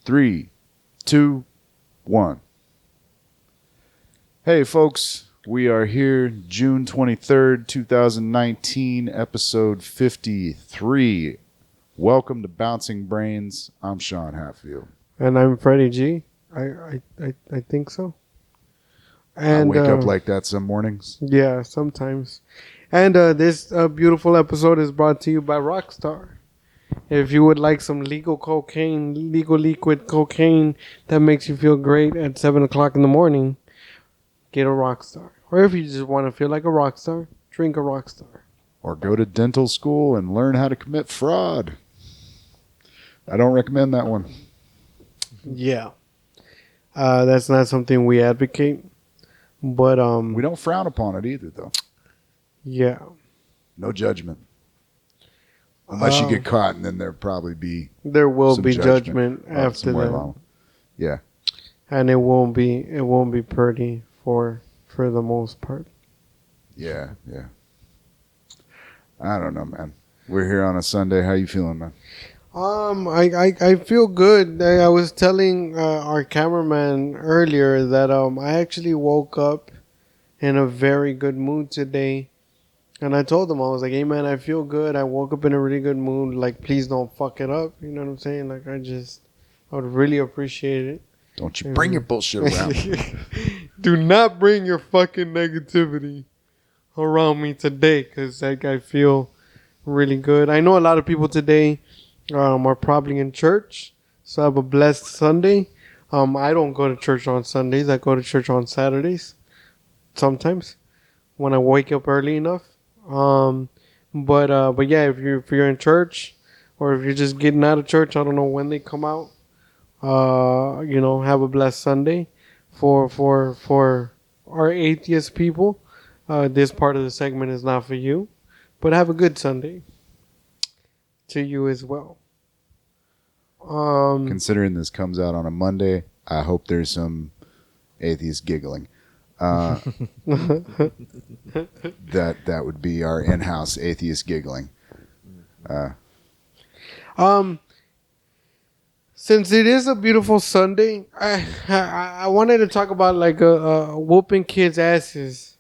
3, 2, 1. Hey, folks. We are here June 23rd, 2019, episode 53. Welcome to Bouncing Brains. I'm Sean Hatfield. And I'm Freddy G. I think so. And I wake up like that some mornings. Yeah, sometimes. And this beautiful episode is brought to you by Rockstar. If you would like some legal liquid cocaine that makes you feel great at 7 o'clock in the morning, get a Rockstar. Or if you just want to feel like a rockstar, drink a Rockstar. Or go to dental school and learn how to commit fraud. I don't recommend that one. Yeah. That's not something we advocate. But we don't frown upon it either, though. Yeah. No judgment. Unless you get caught, and then there'll probably be judgment after that. Yeah. And it won't be pretty for the most part. Yeah. I don't know, man. We're here on a Sunday. How you feeling, man? I feel good. I was telling our cameraman earlier that I actually woke up in a very good mood today. And I told him, I was like, hey man, I feel good. I woke up in a really good mood. Like, please don't fuck it up. You know what I'm saying? Like, I would really appreciate it. Don't you bring your bullshit around. Do not bring your fucking negativity around me today, because like, I feel really good. I know a lot of people today are probably in church, so have a blessed Sunday. I don't go to church on Sundays. I go to church on Saturdays sometimes when I wake up early enough. But yeah, if you're in church, or if you're just getting out of church, I don't know when they come out. Have a blessed Sunday. For our atheist people, this part of the segment is not for you, but have a good Sunday to you as well. Considering this comes out on a Monday, I hope there's some atheist giggling. That would be our in-house atheist giggling. Since it is a beautiful Sunday, I wanted to talk about like whooping kids' asses.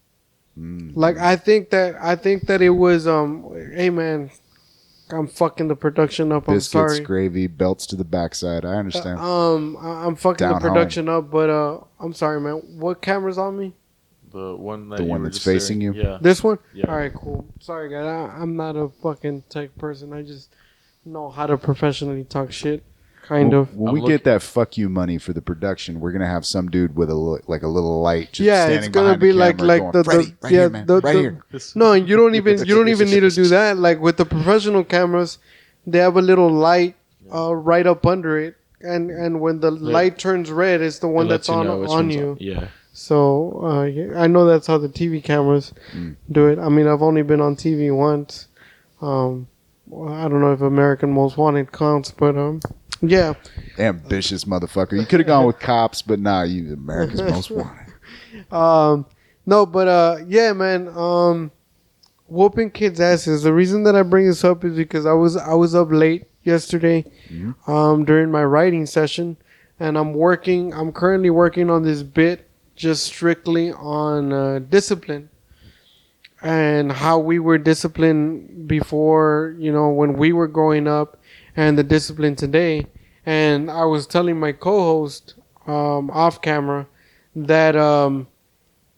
Like I think that it was hey man, I'm fucking the production up. Biscuits, I'm sorry. Gravy, belts to the backside. I understand. I'm fucking the production up, but I'm sorry, man. What camera's on me? The one that's facing you. Yeah. This one. Yeah. All right, cool. Sorry, guys. I'm not a fucking tech person. I just know how to professionally talk shit. Kind of. When we get that fuck you money for the production, we're gonna have some dude with a little light. Just it's gonna be like going, the Freddy, right here, man, right here. No, and you don't even need to do that. Like with the professional cameras, they have a little light right up under it, and when the light turns red, it's the one that's on you. Yeah. So I know that's how the TV cameras do it. I mean, I've only been on TV once. I don't know if American Most Wanted counts, but yeah. Ambitious motherfucker. You could have gone with Cops, but nah, you America's Most Wanted. No, but yeah, man. Whooping kids' asses. The reason that I bring this up is because I was up late yesterday, during my writing session, and I'm currently working on this bit just strictly on discipline and how we were disciplined before, when we were growing up, and the discipline today. And I was telling my co-host off camera that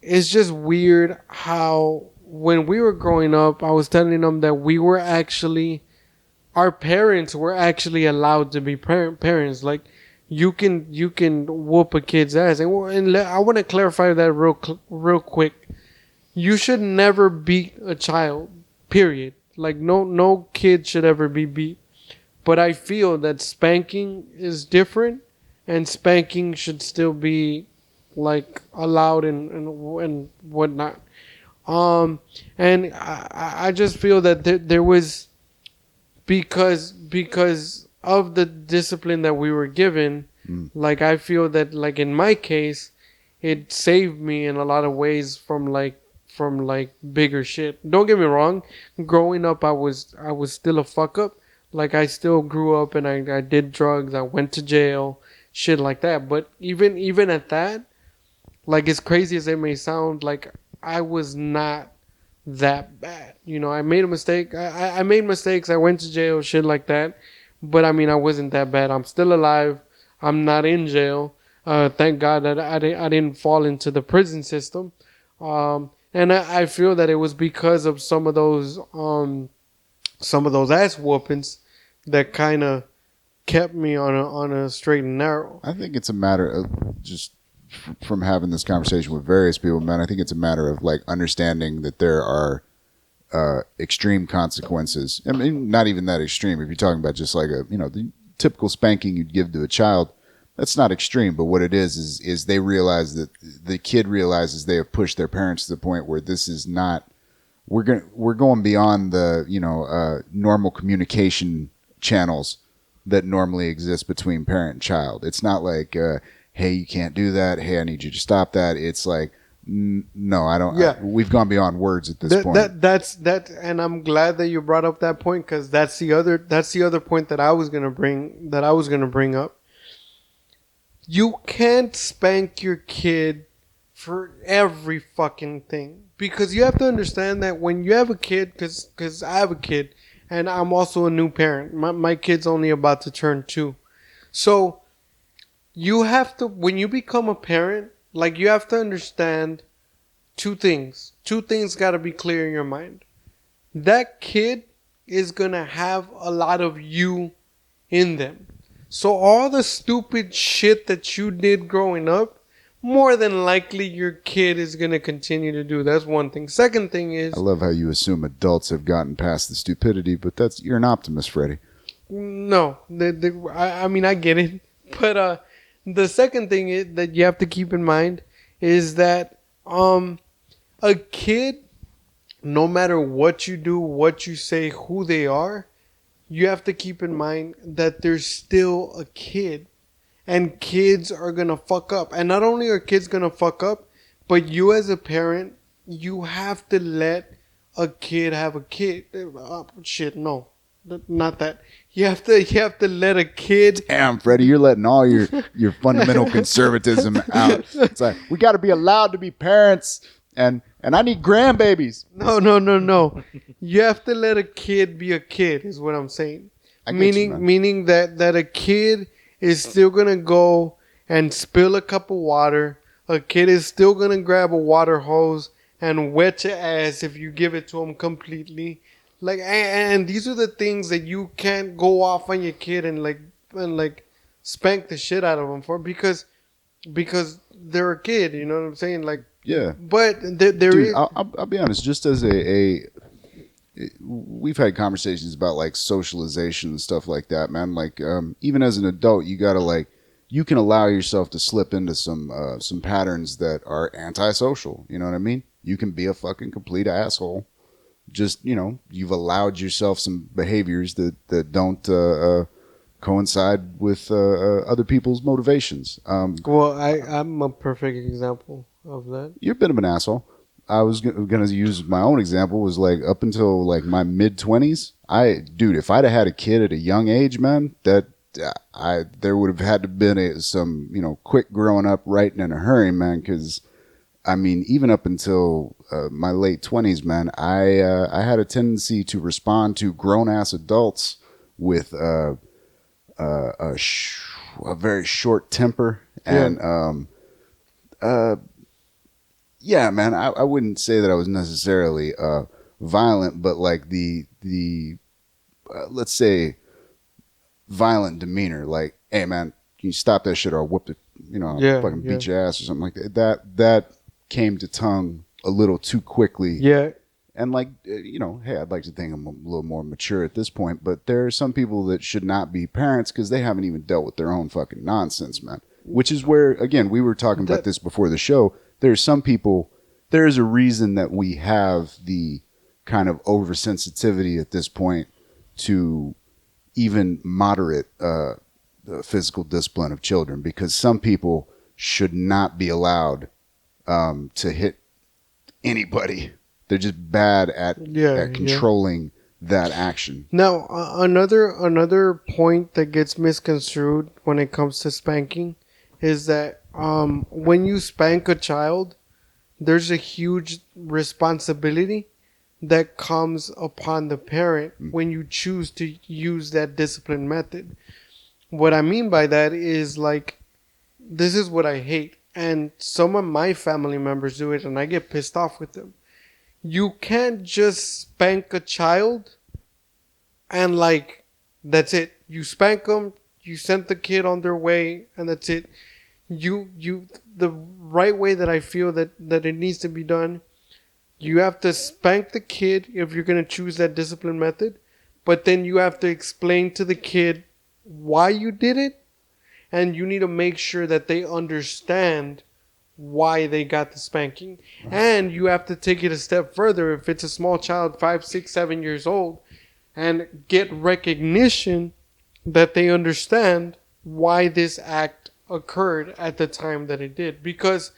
it's just weird how when we were growing up, I was telling them that our parents were actually allowed to be parents. Like you can whoop a kid's ass. And I want to clarify that real quick. You should never beat a child, period. Like no kid should ever be beat. But I feel that spanking is different, and spanking should still be like allowed and whatnot. And I just feel that there was, because of the discipline that we were given, like I feel that like in my case, it saved me in a lot of ways from bigger shit. Don't get me wrong, growing up I was still a fuck up. Like I still grew up and I did drugs. I went to jail, shit like that. But even at that, like as crazy as it may sound, like I was not that bad. You know, I made a mistake. I made mistakes. I went to jail, shit like that. But I mean, I wasn't that bad. I'm still alive. I'm not in jail. Thank God that I didn't fall into the prison system. And I feel that it was because of some of those ass whoopings that kind of kept me on a straight and narrow. I think it's a matter of just from having this conversation with various people, man. I think it's a matter of like understanding that there are extreme consequences. I mean, not even that extreme. If you're talking about just like the typical spanking you'd give to a child, that's not extreme. But what it is they realize that the kid realizes they have pushed their parents to the point where this is not. We're going beyond the normal communication channels that normally exist between parent and child. It's not like hey, you can't do that. Hey, I need you to stop that. It's like no, I don't. Yeah. We've gone beyond words at this point. That's and I'm glad that you brought up that point because that's the other point that I was gonna bring up. You can't spank your kid for every fucking thing because you have to understand that when you have a kid, because I have a kid and I'm also a new parent. My kid's only about to turn 2, so you have to, when you become a parent, like you have to understand two things. Two things got to be clear in your mind. That kid is gonna have a lot of you in them. So all the stupid shit that you did growing up, more than likely your kid is going to continue to do. That's one thing. Second thing is... I love how you assume adults have gotten past the stupidity, but you're an optimist, Freddy. No. I mean, I get it. But the second thing that you have to keep in mind is that a kid, no matter what you do, what you say, who they are, you have to keep in mind that they're still a kid. And kids are going to fuck up. And not only are kids going to fuck up, but you as a parent, you have to let a kid have a kid. Shit, no. Not that. You have to let a kid... Damn, Freddy, you're letting all your fundamental conservatism out. It's like, we got to be allowed to be parents. And I need grandbabies. No. You have to let a kid be a kid, is what I'm saying. Meaning that a kid is still gonna go and spill a cup of water. A kid is still gonna grab a water hose and wet your ass if you give it to him completely. Like, and these are the things that you can't go off on your kid and spank the shit out of them for because they're a kid. You know what I'm saying? Like. Yeah, but there is... I'll be honest. Just as we've had conversations about like socialization and stuff like that, man. Like even as an adult, you gotta you can allow yourself to slip into some patterns that are antisocial. You know what I mean? You can be a fucking complete asshole. Just you've allowed yourself some behaviors that don't coincide with other people's motivations. Well, I'm a perfect example of that. You're a bit of an asshole. I was going to use my own example. Was like up until like my mid 20s. If I'd have had a kid at a young age, man, there would have had to been some quick growing up right and in a hurry, man. Because I mean, even up until my late 20s, man, I had a tendency to respond to grown ass adults with a very short temper and yeah, man, I wouldn't say that I was necessarily violent, but like the let's say violent demeanor, like, hey man, can you stop that shit or I'll whoop it, fucking beat your ass or something like that. That came to tongue a little too quickly. Yeah. And like, hey, I'd like to think I'm a little more mature at this point, but there are some people that should not be parents because they haven't even dealt with their own fucking nonsense, man. Which is where, again, we were talking about this before the show. There's some people, there's a reason that we have the kind of oversensitivity at this point to even moderate the physical discipline of children, because some people should not be allowed to hit anybody. They're just bad at controlling that action. Now, another point that gets misconstrued when it comes to spanking is that when you spank a child, there's a huge responsibility that comes upon the parent when you choose to use that discipline method. What I mean by that is, like, this is what I hate, and some of my family members do it, and I get pissed off with them. You can't just spank a child and, like, that's it. You spank them, you send the kid on their way, and that's it. The right way that I feel that it needs to be done, you have to spank the kid if you're going to choose that discipline method, but then you have to explain to the kid why you did it, and you need to make sure that they understand why they got the spanking. And you have to take it a step further if it's a small child, 5, 6, 7 years old, and get recognition that they understand why this act occurred at the time that it did. Because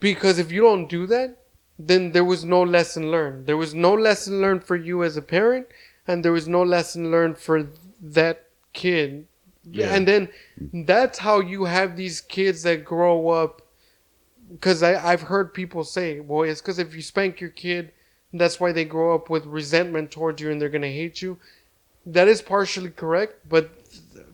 if you don't do that, then there was no lesson learned. There was no lesson learned for you as a parent, and there was no lesson learned for that kid. Yeah. And then that's how you have these kids that grow up. Because I've heard people say, well, it's because if you spank your kid, that's why they grow up with resentment towards you and they're going to hate you. That is partially correct, but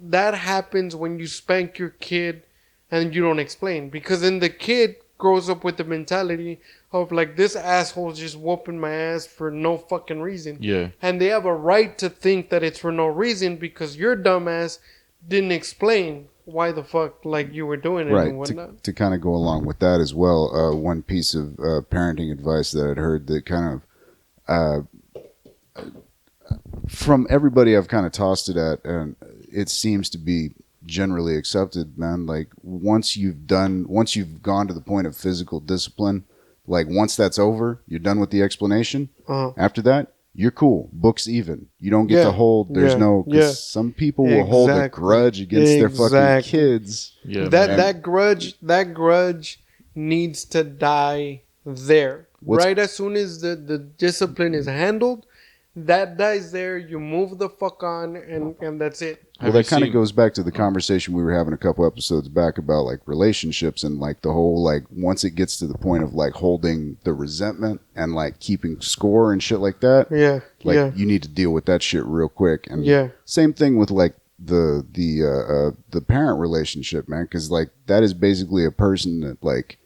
that happens when you spank your kid and you don't explain. Because then the kid grows up with the mentality of, like, this asshole's just whooping my ass for no fucking reason. Yeah. And they have a right to think that it's for no reason because your dumbass didn't explain why the fuck, like, you were doing it and whatnot. To kind of go along with that as well, one piece of parenting advice that I'd heard that kind of from everybody I've kind of tossed it at, and it seems to be generally accepted, man. Like, once you've gone to the point of physical discipline, like, once that's over, you're done with the explanation. After that, you're cool. Book's even. You don't get to hold. There's no. Cause some people will hold a grudge against their fucking kids. Yeah, that grudge needs to die there. Right as soon as the discipline is handled, that dies there. You move the fuck on, and that's it. Well, that kind of goes back to the conversation we were having a couple episodes back about, like, relationships and, like, the whole, like, once it gets to the point of, like, holding the resentment and, like, keeping score and shit like that. Yeah. Like, you need to deal with that shit real quick. And same thing with, like, the parent relationship, man, because, like, that is basically a person that, like,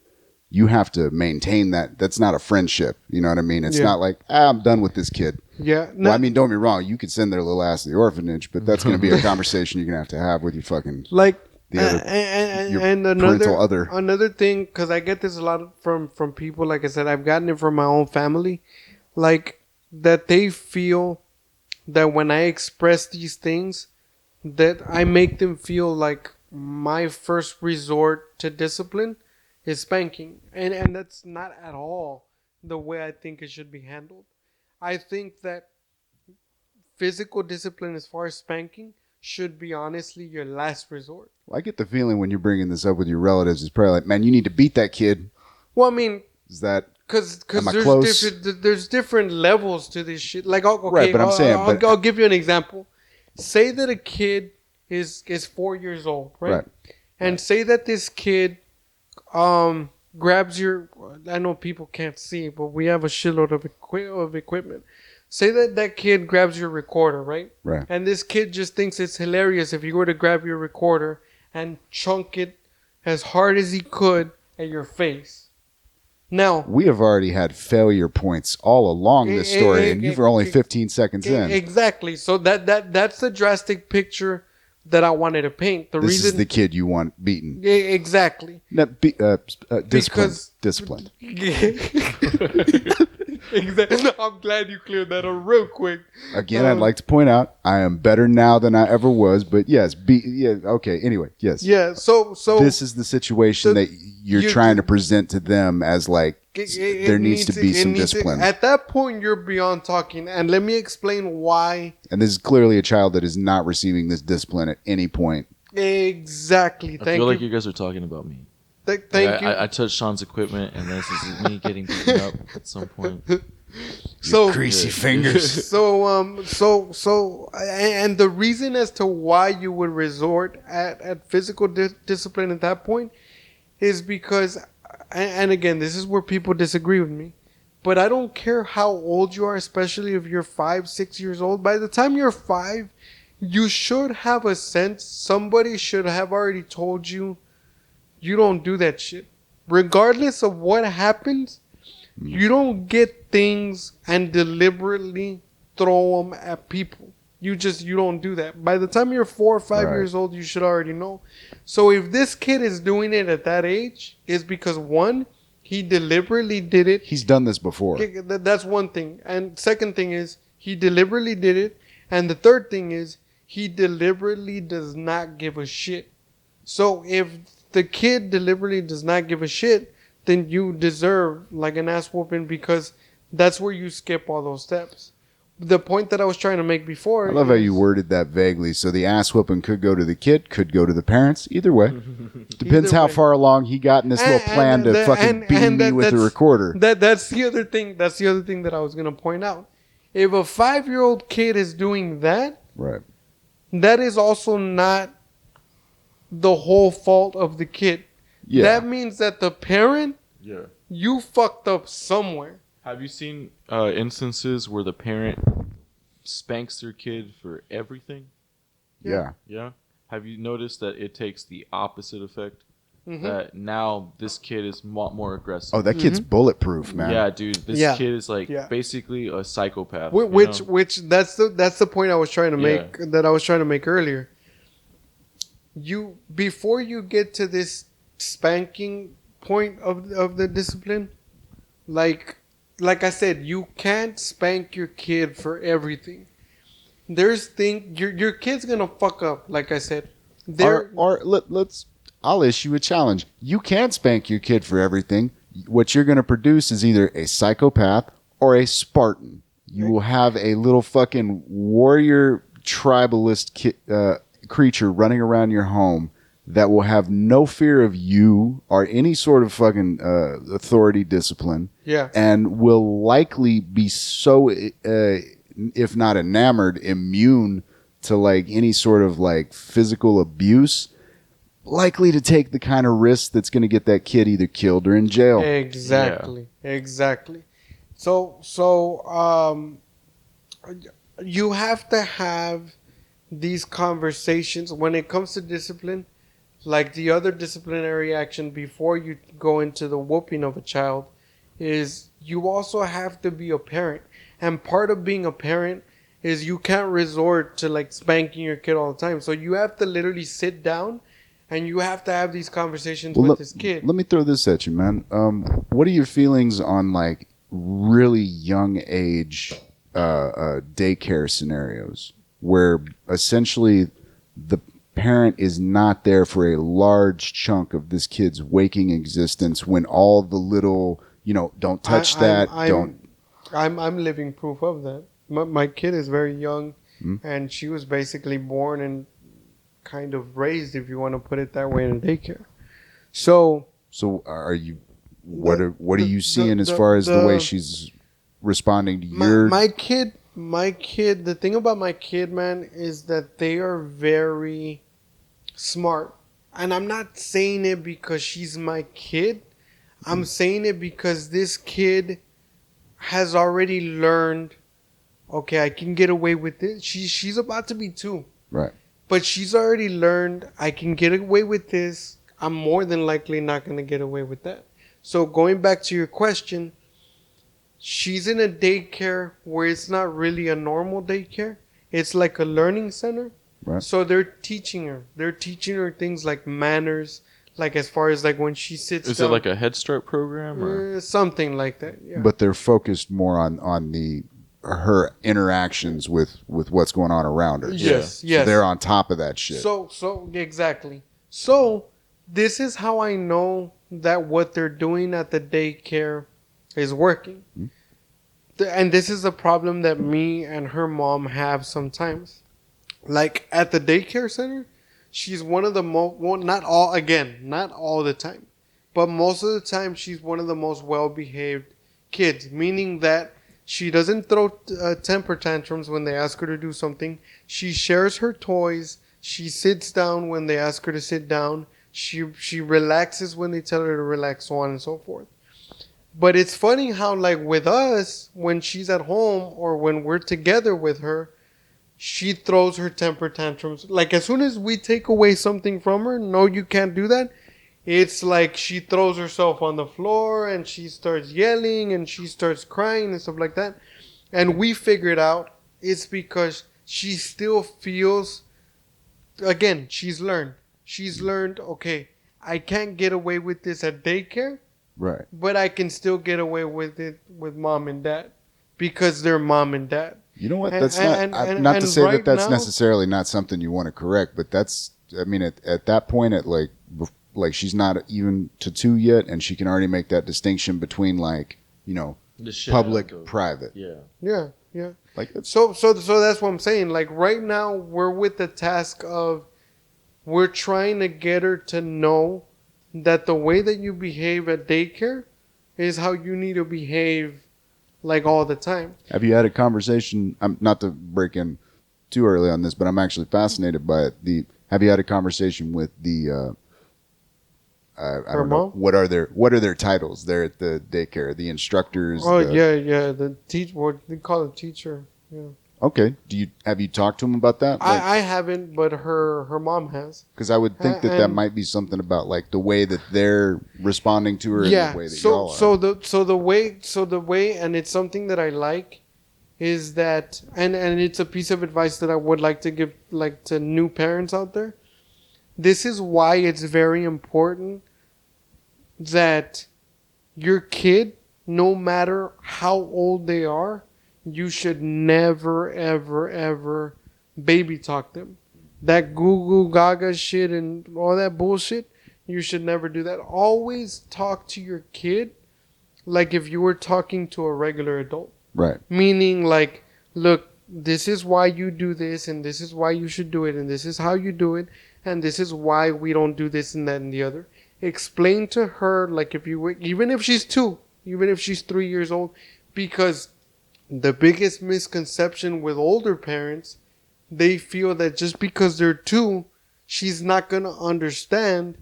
you have to maintain that. That's not a friendship. You know what I mean? It's not like, I'm done with this kid. Yeah. No. Well, I mean, don't get me wrong. You could send their little ass to the orphanage, but that's going to be a conversation you're going to have with your fucking, like, the other, and another thing, because I get this a lot from people. Like I said, I've gotten it from my own family, like, that they feel that when I express these things, that I make them feel like my first resort to discipline is spanking. And that's not at all the way I think it should be handled. I think that physical discipline, as far as spanking, should be honestly your last resort. Well, I get the feeling when you're bringing this up with your relatives, it's probably like, man, you need to beat that kid. Well, I mean, is that because there's different levels to this shit. Like, okay, right, but I'll give you an example. Say that a kid is 4 years old, right? And say that this kid grabs your, I know people can't see, but we have a shitload of equipment. Say that kid grabs your recorder, right? Right. And this kid just thinks it's hilarious if you were to grab your recorder and chunk it as hard as he could at your face. Now, we have already had failure points all along this story, and you're only 15 seconds in. Exactly. So that's the drastic picture that I wanted to paint. This is the kid you want beaten. Exactly. Disciplined. Exactly. No, I'm glad you cleared that up real quick. Again, I'd like to point out I am better now than I ever was. But yes, okay. Anyway, yes. Yeah. So this is the situation that you're trying to present to them as, like, there needs to be some discipline. At that point, you're beyond talking, and let me explain why. And this is clearly a child that is not receiving this discipline at any point. Exactly. I feel like you guys are talking about me. Thank you. I touched Sean's equipment, and this is me getting beaten up at some point. So Greasy fingers. And the reason as to why you would resort at physical discipline at that point is because, and again, this is where people disagree with me, but I don't care how old you are, especially if you're 5, 6 years old. By the time you're 5, you should have a sense. Somebody should have already told you, you don't do that shit. Regardless of what happens, you don't get things and deliberately throw them at people. You don't do that. By the time you're 4 or 5 Right. years old, you should already know. So if this kid is doing it at that age, it's because one, he deliberately did it. He's done this before. Okay, that's one thing. And second thing is, he deliberately did it. And the third thing is, he deliberately does not give a shit. So if the kid deliberately does not give a shit, then you deserve like an ass whooping, because that's where you skip all those steps. The point that I was trying to make before. I love how you worded that vaguely. So the ass whooping could go to the kid, could go to the parents. Either way. Depends Either how way. far along he got in this little plan to fucking beat me with the recorder. That's the other thing. That's the other thing that I was gonna point out. If a 5-year-old kid is doing that, Right. that is also not the whole fault of the kid. Yeah. That means that the parent, Yeah. you fucked up somewhere. Have you seen instances where the parent spanks their kid for everything? Yeah. Yeah. Have you noticed that it takes the opposite effect? Mhm. That now this kid is more aggressive. Oh, that kid's bulletproof, man. Yeah, dude. This Yeah. kid is like Yeah. basically a psychopath. Which that's the point I was trying to Yeah. make, that I was trying to make earlier. You, before you get to this spanking point of the discipline, like I said, you can't spank your kid for everything. There's your kid's gonna fuck up. Like I said, I'll issue a challenge. You can't spank your kid for everything. What you're going to produce is either a psychopath or a Spartan. You will have a little fucking warrior tribalist creature running around your home that will have no fear of you or any sort of fucking authority discipline. Yeah. And will likely be so, if not enamored, immune to like any sort of like physical abuse, likely to take the kind of risk that's going to get that kid either killed or in jail. Exactly. So you have to have these conversations when it comes to discipline, like the other disciplinary action before you go into the whooping of a child, is you also have to be a parent. And part of being a parent is you can't resort to like spanking your kid all the time. So you have to literally sit down and you have to have these conversations with this kid. Let me throw this at you, man. What are your feelings on like really young age daycare scenarios where essentially the parent is not there for a large chunk of this kid's waking existence when all the little, don't touch I'm living proof of that. My kid is very young, and she was basically born and kind of raised, if you want to put it that way, in daycare. So are you? What are you seeing as far as the way she's responding to your? My kid. The thing about my kid, man, is that they are very smart, and I'm not saying it because she's my kid. I'm saying it because this kid has already learned. Okay, I can get away with this. She's about to be 2. Right. But she's already learned I can get away with this. I'm more than likely not going to get away with that. So going back to your question, she's in a daycare where it's not really a normal daycare. It's like a learning center. Right. So they're teaching her. They're teaching her things like manners, like as far as like when she sits Is down. it like a Head Start program or something like that? Yeah. But they're focused more on her interactions with what's going on around her. Yes. So they're on top of that shit. So exactly. So this is how I know that what they're doing at the daycare is working. And this is a problem that me and her mom have sometimes. Like at the daycare center, she's one of the most, well, not all the time, but most of the time she's one of the most well-behaved kids, meaning that She doesn't throw temper tantrums when they ask her to do something. She shares her toys. She sits down when they ask her to sit down. She relaxes when they tell her to relax, so on and so forth. But it's funny how, like, with us, when she's at home or when we're together with her, she throws her temper tantrums. Like, as soon as we take away something from her, no, you can't do that. It's like she throws herself on the floor and she starts yelling and she starts crying and stuff like that. And we figured out it's because she still feels, again, she's learned. She's learned, okay, I can't get away with this at daycare, Right. but I can still get away with it with mom and dad because they're mom and dad. You know what? And- That's and- not and- not and to say right that that's now- necessarily not something you want to correct, but that's. I mean, at that point, like she's not even to 2 yet, and she can already make that distinction between like The shit public, out of- private. Yeah. Yeah, yeah. Like it's, So that's what I'm saying. Like right now, we're with the task of we're trying to get her to know that the way that you behave at daycare is how you need to behave, like all the time. have you had a conversation? Not to break in too early on this, but I'm actually fascinated by it. Have you had a conversation with the? I Her don't know mom? what are their titles there at the daycare? The instructors. Oh the- yeah, the what they call it, teacher. Yeah. Okay. Have you talked to them about that? I haven't, but her mom has. Because I would think that and- might be something about like the way that they're responding to her Yeah. and the way that So y'all are. the way, and it's something that I like, is that and it's a piece of advice that I would like to give like to new parents out there. This is why it's very important that your kid, no matter how old they are, you should never, ever, ever baby talk them. That goo goo gaga shit and all that bullshit, you should never do that. Always talk to your kid like if you were talking to a regular adult. Right. Meaning, like, look, this is why you do this, and this is why you should do it, and this is how you do it, and this is why we don't do this and that and the other. Explain to her, like, if you were, even if she's 2, even if she's 3 years old, because the biggest misconception with older parents, they feel that just because they're 2, she's not going to understand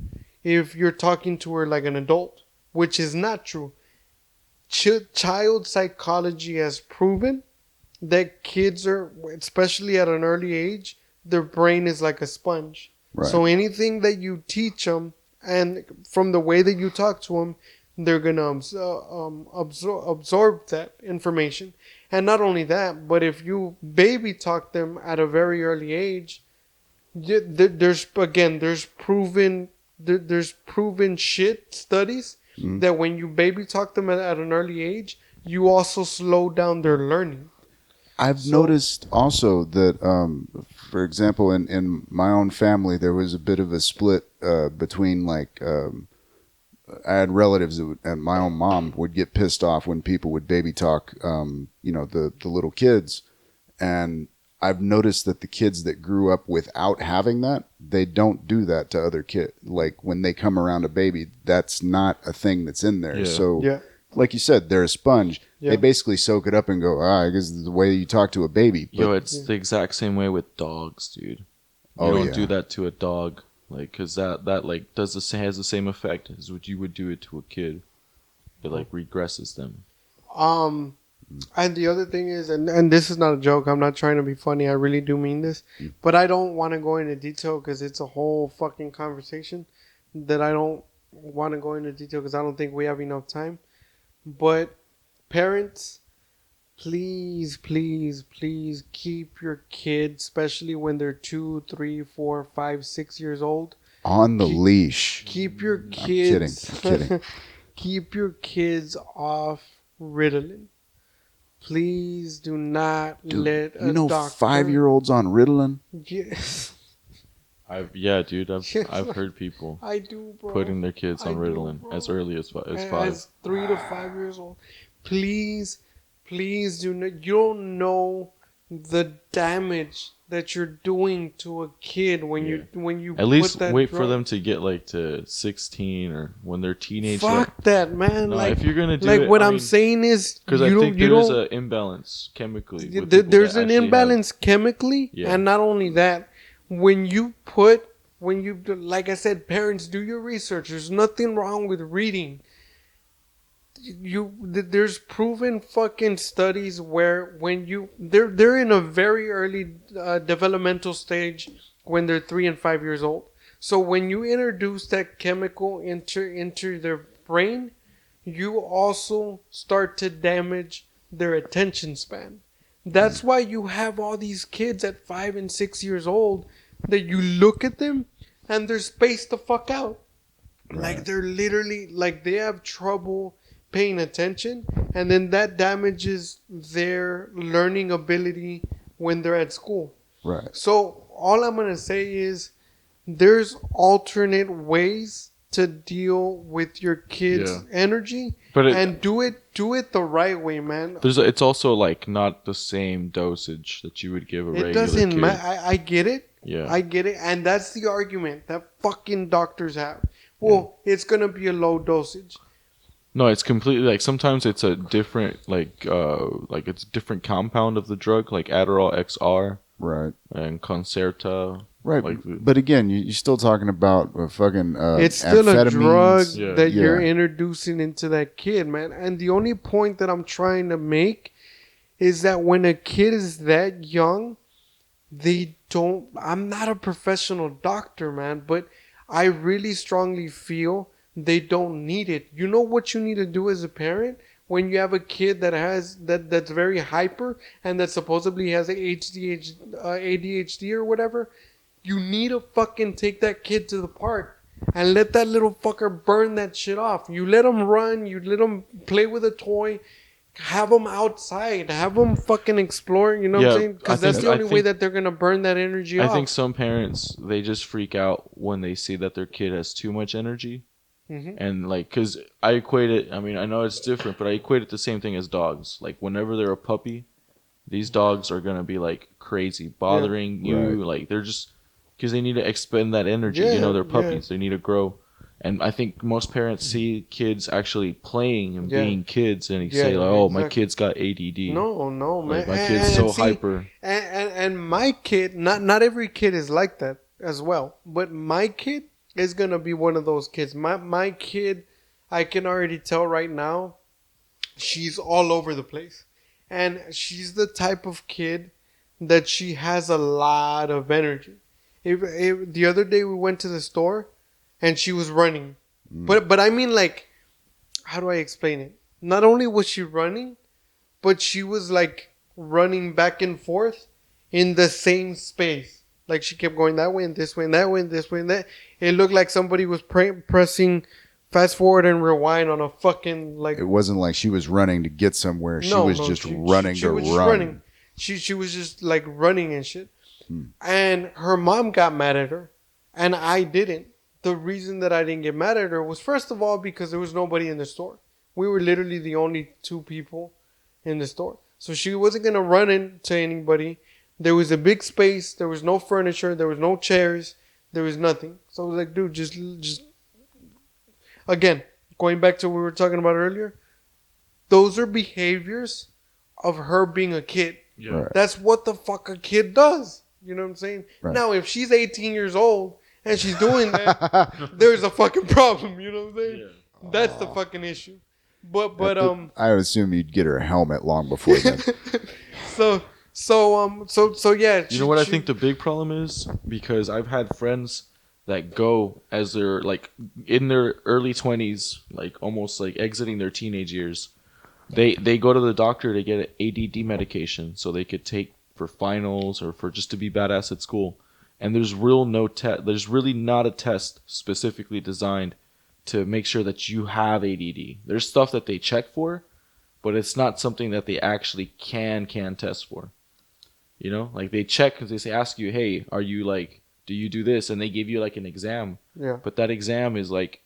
if you're talking to her like an adult, which is not true. Child psychology has proven that kids are, especially at an early age, their brain is like a sponge. Right. So anything that you teach them, and from the way that you talk to them, they're gonna absorb that information. And not only that, but if you baby talk them at a very early age, there's proven shit studies that when you baby talk them at an early age, you also slow down their learning. I've noticed also that, for example, in my own family, there was a bit of a split between like I had relatives and my own mom would get pissed off when people would baby talk, the little kids, and I've noticed that the kids that grew up without having that, they don't do that to other kids. Like when they come around a baby, that's not a thing that's in there. Yeah. So, Yeah. like you said, they're a sponge. Yeah. They basically soak it up and go, I guess it's the way you talk to a baby. But, Yo, it's the exact same way with dogs, dude. You Oh, don't yeah. do that to a dog, like, cause that like has the same effect as what you would do it to a kid. It like regresses them. And the other thing is, and this is not a joke, I'm not trying to be funny, I really do mean this, but I don't want to go into detail because it's a whole fucking conversation that I don't want to go into detail because I don't think we have enough time. But parents, please, please, please keep your kids, especially when they're 2, 3, 4, 5, 6 years old. on the leash. Keep your I'm kids. kidding. Keep your kids off Ritalin. Please do not let a You know, doctor. 5-year-olds on Ritalin. Yes, Dude, I've heard people I do, bro. putting their kids on I do, Ritalin bro. as early as 5. As 3 to 5 years old. Please do not. You don't know the damage that you're doing to a kid when you At least put that wait for drug. them to get like to 16 or when they're teenage. Fuck that, man. No, like if you're gonna do like it, what I I'm mean, saying is because I think there is an imbalance chemically. With people there's that an actually imbalance chemically, Yeah. and not only that, when you like I said, parents, do your research. There's nothing wrong with reading. There's proven fucking studies where when they're in a very early developmental stage when they're 3 and 5 years old. So when you introduce that chemical into their brain, you also start to damage their attention span. That's why you have all these kids at 5 and 6 years old that you look at them and they're spaced the fuck out. Like they're literally like they have trouble paying attention, and then that damages their learning ability when they're at school. Right. So all I'm gonna say is there's alternate ways to deal with your kids' Yeah. energy, But and do it the right way, man. it's also like not the same dosage that you would give a It regular doesn't kid. matter. I get it. Yeah. I get it, and that's the argument that fucking doctors have. Well, it's gonna be a low dosage. No, it's completely like sometimes it's a different like it's a different compound of the drug, like Adderall XR Right. and Concerta. Right. Like, But again, you're still talking about fucking It's still a drug amphetamines. Yeah. that you're Yeah. introducing into that kid, man. And the only point that I'm trying to make is that when a kid is that young, they don't. I'm not a professional doctor, man, but I really strongly feel they don't need it. You know what you need to do as a parent when you have a kid that's very hyper and that supposedly has ADHD or whatever? You need to fucking take that kid to the park and let that little fucker burn that shit off. You let him run, you let him play with a toy, have him outside, have him fucking explore, you know what I'm saying? Because that's the only way that they're going to burn that energy off. I think some parents, they just freak out when they see that their kid has too much energy. Mhm. And like, because I equate it, I mean, I know it's different, but I equate it the same thing as dogs. Like, whenever they're a puppy, these dogs are going to be like crazy, bothering you. Right. Like, they're just, because they need to expend that energy. Yeah, You know, they're yeah. puppies, they need to grow. And I think most parents see kids actually playing and Yeah. being kids, and they Yeah, say, like, oh, my exactly. kid's got ADD. No, man. Like, my kid's so see, hyper. And my kid, not every kid is like that as well. But my kid is gonna be one of those kids. My kid, I can already tell right now, she's all over the place, and she's the type of kid that she has a lot of energy. The other day we went to the store, and she was running, but I mean like, how do I explain it? Not only was she running, but she was like running back and forth in the same space. Like she kept going that way and this way and that way and this way and that. It looked like somebody was pressing fast forward and rewind on a fucking like. It wasn't like she was running to get somewhere. She was just running she to was run. just running. She was just like running and shit. And her mom got mad at her, and I didn't. The reason that I didn't get mad at her was, first of all, because there was nobody in the store. We were literally the only two people in the store. So she wasn't going to run into anybody. There was a big space. There was no furniture. There was no chairs. There was nothing. So I was like, dude, just again, going back to what we were talking about earlier, those are behaviors of her being a kid. Yeah. Right. That's what the fuck a kid does. You know what I'm saying? Right. Now, if she's 18 years old and she's doing that, there's a fucking problem. You know what I'm saying? Yeah. That's the fucking issue. But I would assume you'd get her a helmet long before then. so yeah. You know what I think the big problem is? Because I've had friends that go as they're like in their early 20s, like almost like exiting their teenage years. They go to the doctor to get an ADD medication so they could take for finals or for just to be badass at school. And there's there's really not a test specifically designed to make sure that you have ADD. There's stuff that they check for, but it's not something that they actually can test for. You know, like they check because they ask you, hey, are you like, do you do this? And they give you like an exam. Yeah. But that exam is like,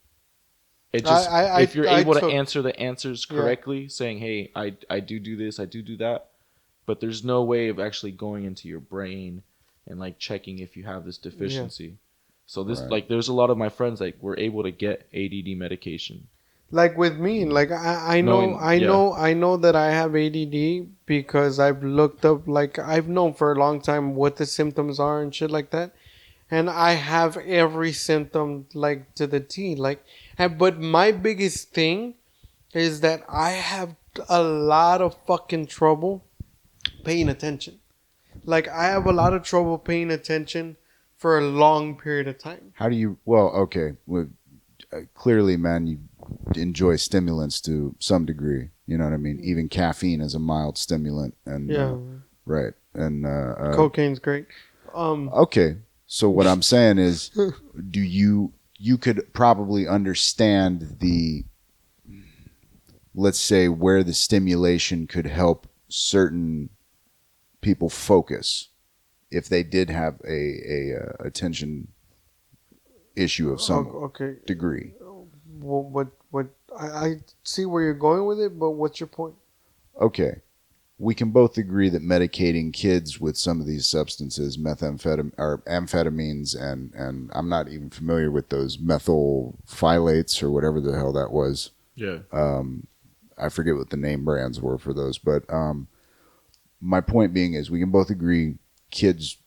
it just, if you're able to answer the answers correctly, saying, hey, I do this, I do that, but there's no way of actually going into your brain and like checking if you have this deficiency. So this like there's a lot of my friends like were able to get ADD medication. Like with me, like I know, I know that I have ADD because I've looked up, like I've known for a long time what the symptoms are and shit like that, and I have every symptom like to the T. Like, but my biggest thing is that I have a lot of fucking trouble paying attention. Like I have a lot of trouble paying attention for a long period of time. How do you? Well, okay. Well, clearly, man, you enjoy stimulants to some degree. You know what I mean? Even caffeine is a mild stimulant, and right. And cocaine's great. Okay, so what I'm saying is, do you could probably understand the, let's say, where the stimulation could help certain people focus if they did have a attention issue of some degree. Well, what I see where you're going with it, but what's your point? Okay, we can both agree that medicating kids with some of these substances, amphetamines, and I'm not even familiar with those methylphthalates or whatever the hell that was. Yeah. I forget what the name brands were for those, but my point being is we can both agree kids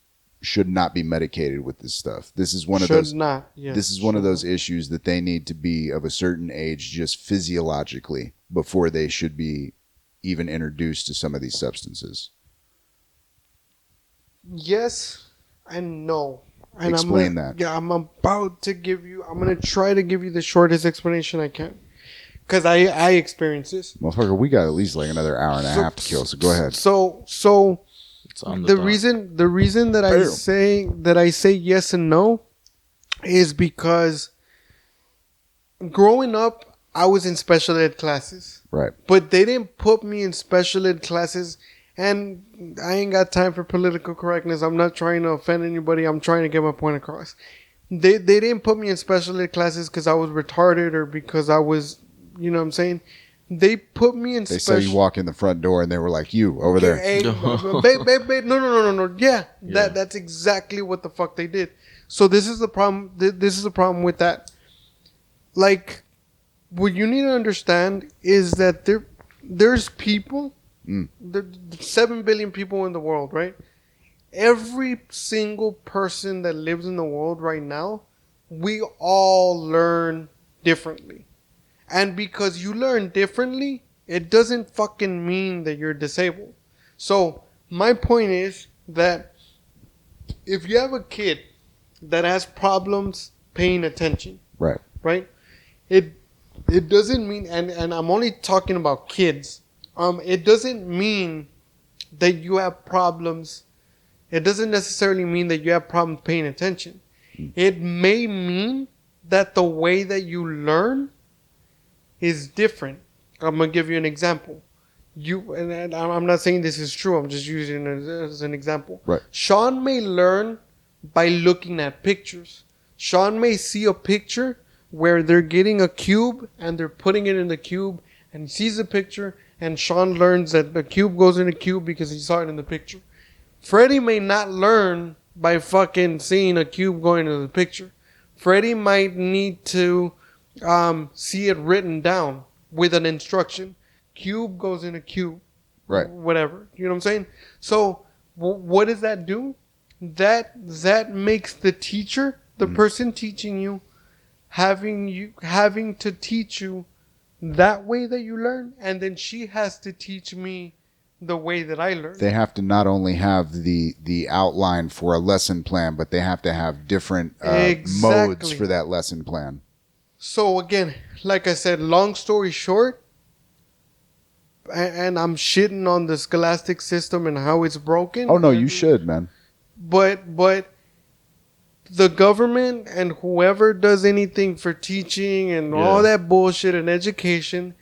should not be medicated with this stuff. This is one of those. This is one of those issues that they need to be of a certain age, just physiologically, before they should be even introduced to some of these substances. Yes and no. And Explain that. Yeah, I'm about to give you. I'm gonna try to give you the shortest explanation I can, because I experienced this. Motherfucker, we got at least like another hour and a half to kill. So go ahead. So the reason that I say yes and no is because growing up I was in special ed classes. Right. But they didn't put me in special ed classes, and I ain't got time for political correctness. I'm not trying to offend anybody. I'm trying to get my point across. They didn't put me in special ed classes because I was retarded or because I was, you know what I'm saying? They put me in They saw you walk in the front door and they were like, you, over there. Hey, no. Yeah, that's exactly what the fuck they did. So this is the problem. This is the problem with that. Like, what you need to understand is that there's people, there's 7 billion people in the world, right? Every single person that lives in the world right now, we all learn differently. And because you learn differently, it doesn't fucking mean that you're disabled. So my point is that if you have a kid that has problems paying attention, right? It doesn't mean, and I'm only talking about kids. It doesn't mean that you have problems. It doesn't necessarily mean that you have problems paying attention. It may mean that the way that you learn is different. I'm gonna give you an example. And I'm not saying this is true. I'm just using it as an example. Right. Sean may learn by looking at pictures. Sean may see a picture where they're getting a cube and they're putting it in the cube, and he sees the picture, and Sean learns that the cube goes in a cube because he saw it in the picture. Freddy may not learn by fucking seeing a cube going into the picture. Freddy might need to see it written down with an instruction. Cube goes in a cube. Right. Whatever. You know what I'm saying? So what does that do? That makes the teacher, the person teaching you, having to teach you that way that you learn, and then she has to teach me the way that I learn. They have to not only have the outline for a lesson plan, but they have to have different modes for that lesson plan. So again, like I said, long story short, and I'm shitting on the scholastic system and how it's broken. Oh no, you should, man. But the government and whoever does anything for teaching and all that bullshit and education,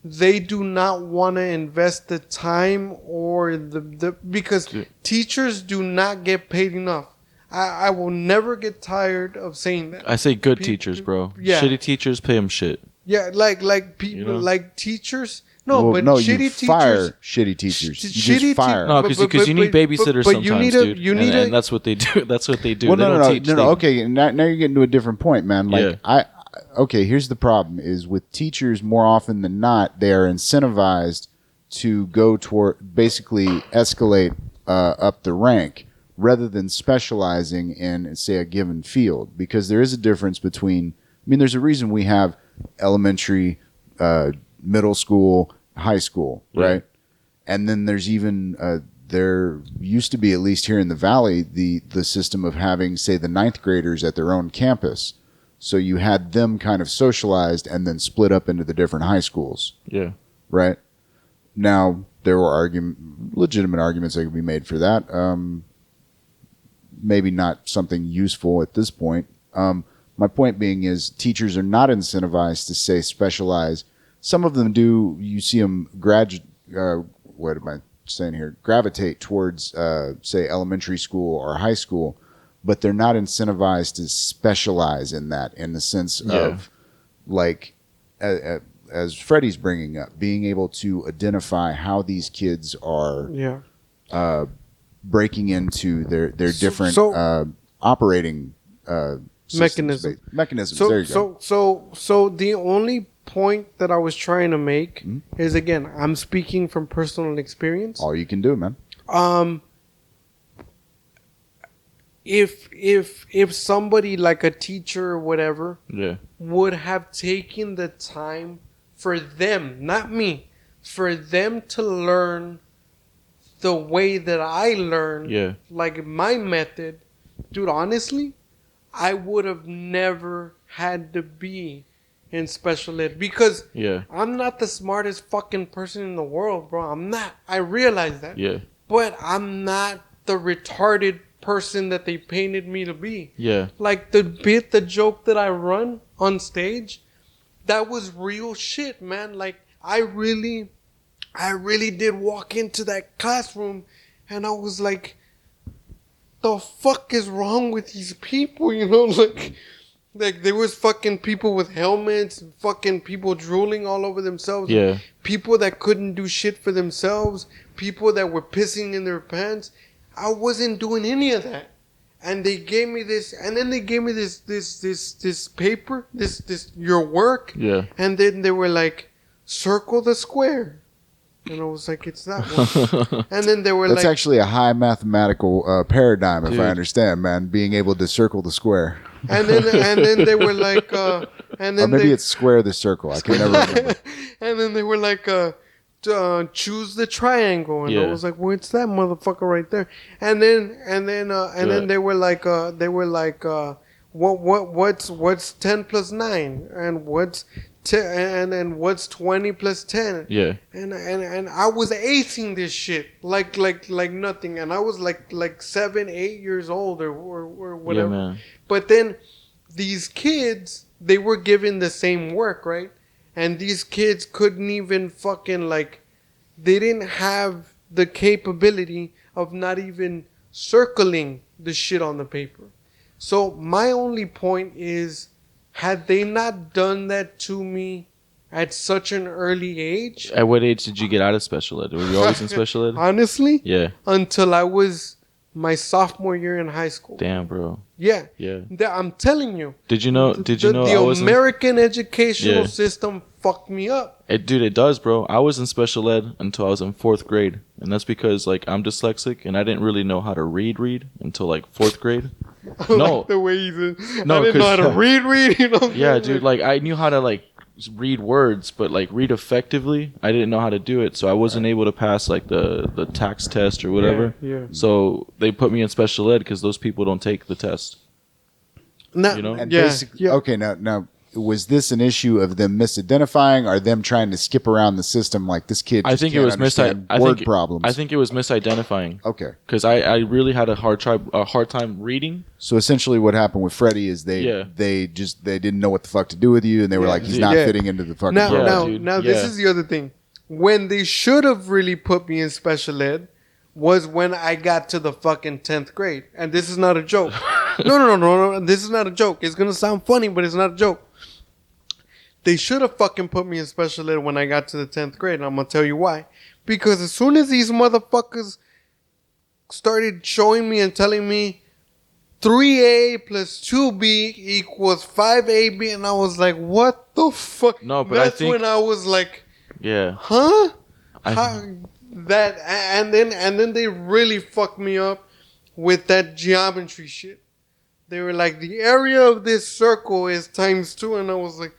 they do not want to invest the time or the because teachers do not get paid enough. I will never get tired of saying that. I say good teachers, bro. Yeah. Shitty teachers pay them shit. Yeah, like people, you know? Like teachers, No, but no, shitty you teachers. fire shitty teachers. You shitty just fire. No, But- because you need babysitters but you sometimes, need a- dude. you need and a- that's what they do. That's what they do. Well, they no, don't teach. no. They- Okay, now you're getting to a different point, man. Like okay, here's the problem: is with teachers more often than not, they are incentivized to go toward basically escalate up the rank rather than specializing in, say, a given field. Because there is a difference between. I mean, there's a reason we have elementary, middle school, high school, Yeah. right? And then there's even there used to be, at least here in the valley, the system of having, say, the ninth graders at their own campus. So you had them kind of socialized and then split up into the different high schools, Yeah. right? Now there were legitimate arguments that could be made for that. Maybe not something useful at this point. My point being is teachers are not incentivized to, say, specialize. Some of them do. You see them what am I saying here? Gravitate towards, say, elementary school or high school, but they're not incentivized to specialize in that, in the sense of, like, as Freddy's bringing up, being able to identify how these kids are breaking into their different operating Mechanisms. There you go. So the only point that I was trying to make is, again, I'm speaking from personal experience. All you can do, man. If somebody like a teacher or whatever Yeah. would have taken the time for them, not me, for them to learn the way that I learned, like my method, dude, honestly, I would have never had to be in special ed because I'm not the smartest fucking person in the world, bro. I'm not. I realize that. Yeah. But I'm not the retarded person that they painted me to be. Yeah. Like the joke that I run on stage, that was real shit, man. Like I really did walk into that classroom and I was like, the fuck is wrong with these people, you know? Like there was fucking people with helmets, fucking people drooling all over themselves. Yeah. People that couldn't do shit for themselves, people that were pissing in their pants. I wasn't doing any of that. And they gave me this, and then they gave me this paper, this your work. Yeah. And then they were like, circle the square. And I was like, it's that one. And then they were That's like, actually a high mathematical paradigm, if Dude. I understand, man. Being able to circle the square, and then they were like, and then or maybe they, it's square the circle. I can never remember. and then they were like, choose the triangle, and I was like, well, it's that motherfucker right there. And then they were like, what's 10 plus 9, and what's 10, and what's 20 plus 10? Yeah. And I was acing this shit like nothing, and I was like 7, 8 years old or whatever. Yeah, man. But then these kids, they were given the same work, right? And these kids couldn't even fucking they didn't have the capability of not even circling the shit on the paper. So my only point is, had they not done that to me at such an early age, At what age did you get out of special ed? Were you always in special ed? honestly, Yeah. until I was my sophomore year in high school. Damn, bro. Yeah. Yeah. I'm telling you. Did you know? The I was in- American educational Yeah. system fucked me up. Dude, it does, bro. I was in special ed until I was in 4th grade, and that's because I'm dyslexic and I didn't really know how to read until 4th grade. No, Like the way he's No, I didn't know how to 'cause- read, you know? yeah, dude. I knew how to read words, but read effectively, I didn't know how to do it, so I wasn't able to pass the tax test or whatever. Yeah. So they put me in special ed because those people don't take the test. No, You know? And yeah, basically, yeah. okay, now was this an issue of them misidentifying, or them trying to skip around the system? Like this kid, I just think it can't was understand word problems. I think it was misidentifying. Okay, Because I really had a hard time reading. so essentially, what happened with Freddy is they didn't know what the fuck to do with you, and they were Yeah. like, he's not Yeah. fitting into the fucking Now, program. Yeah, dude. now, this Yeah. is the other thing. When they should have really put me in special ed was when I got to the fucking 10th grade. And this is not a joke. No. This is not a joke. It's going to sound funny, but it's not a joke. They should have fucking put me in special ed when I got to the 10th grade, and I'm gonna tell you why. Because as soon as these motherfuckers started showing me and telling me 3A plus 2B equals 5AB, and I was like, what the fuck? No, but that's I think when I was like, yeah. huh? I- That and then they really fucked me up with that geometry shit. They were like, the area of this circle is ×2, and I was like,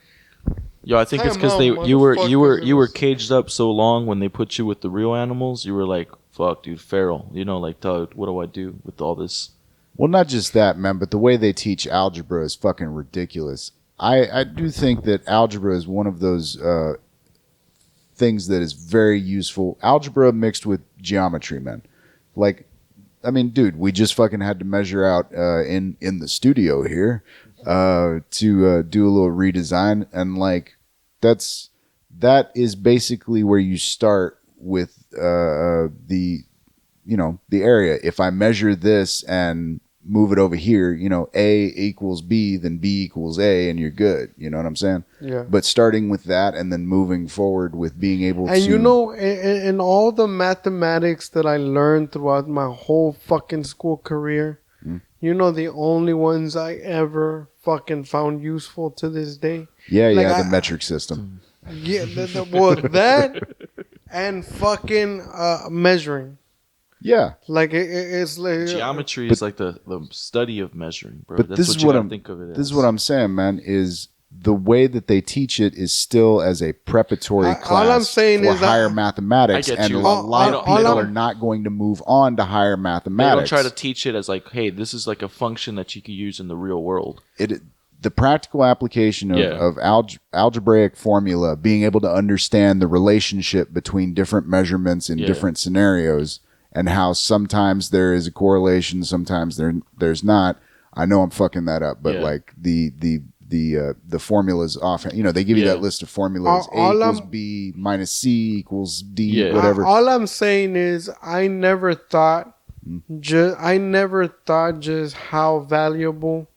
Yo, I think it's because Time out, you were motherfuckers. caged up so long when they put you with the real animals. You were like, fuck, dude, feral. You know, like, dog, what do I do with all this? Well, not just that, man, but the way they teach algebra is fucking ridiculous. I do think that algebra is one of those things that is very useful. Algebra mixed with geometry, man. Like, I mean, dude, we just fucking had to measure out in the studio here to do a little redesign, and like that is basically where you start with the the area. If I measure this and move it over here, A equals B, then B equals A, and you're good. You know what I'm saying? yeah. But starting with that and then moving forward with being able And to, in all the mathematics that I learned throughout my whole fucking school career, the only ones I ever fucking found useful to this day. the metric system. Yeah, that and fucking measuring. Yeah. Like it's like Geometry is like the study of measuring, bro. But That's this what is you what gotta I'm think of it as. This is what I'm saying, man, is the way that they teach it is still as a preparatory all class I'm saying for is higher I mathematics, get and you. a lot of All people I'm- are not going to move on to higher They mathematics. don't try to teach it as like, hey, this is like a function that you could use in the real world. The practical application of, Yeah. of algebraic formula, being able to understand the relationship between different measurements in Yeah. different scenarios, and how sometimes there is a correlation, sometimes there's not. I know I'm fucking that up, but Yeah. like the formulas often, they give you Yeah. that list of formulas: A All equals I'm- B minus C equals D, Yeah. whatever. All I'm saying is I never thought just how valuable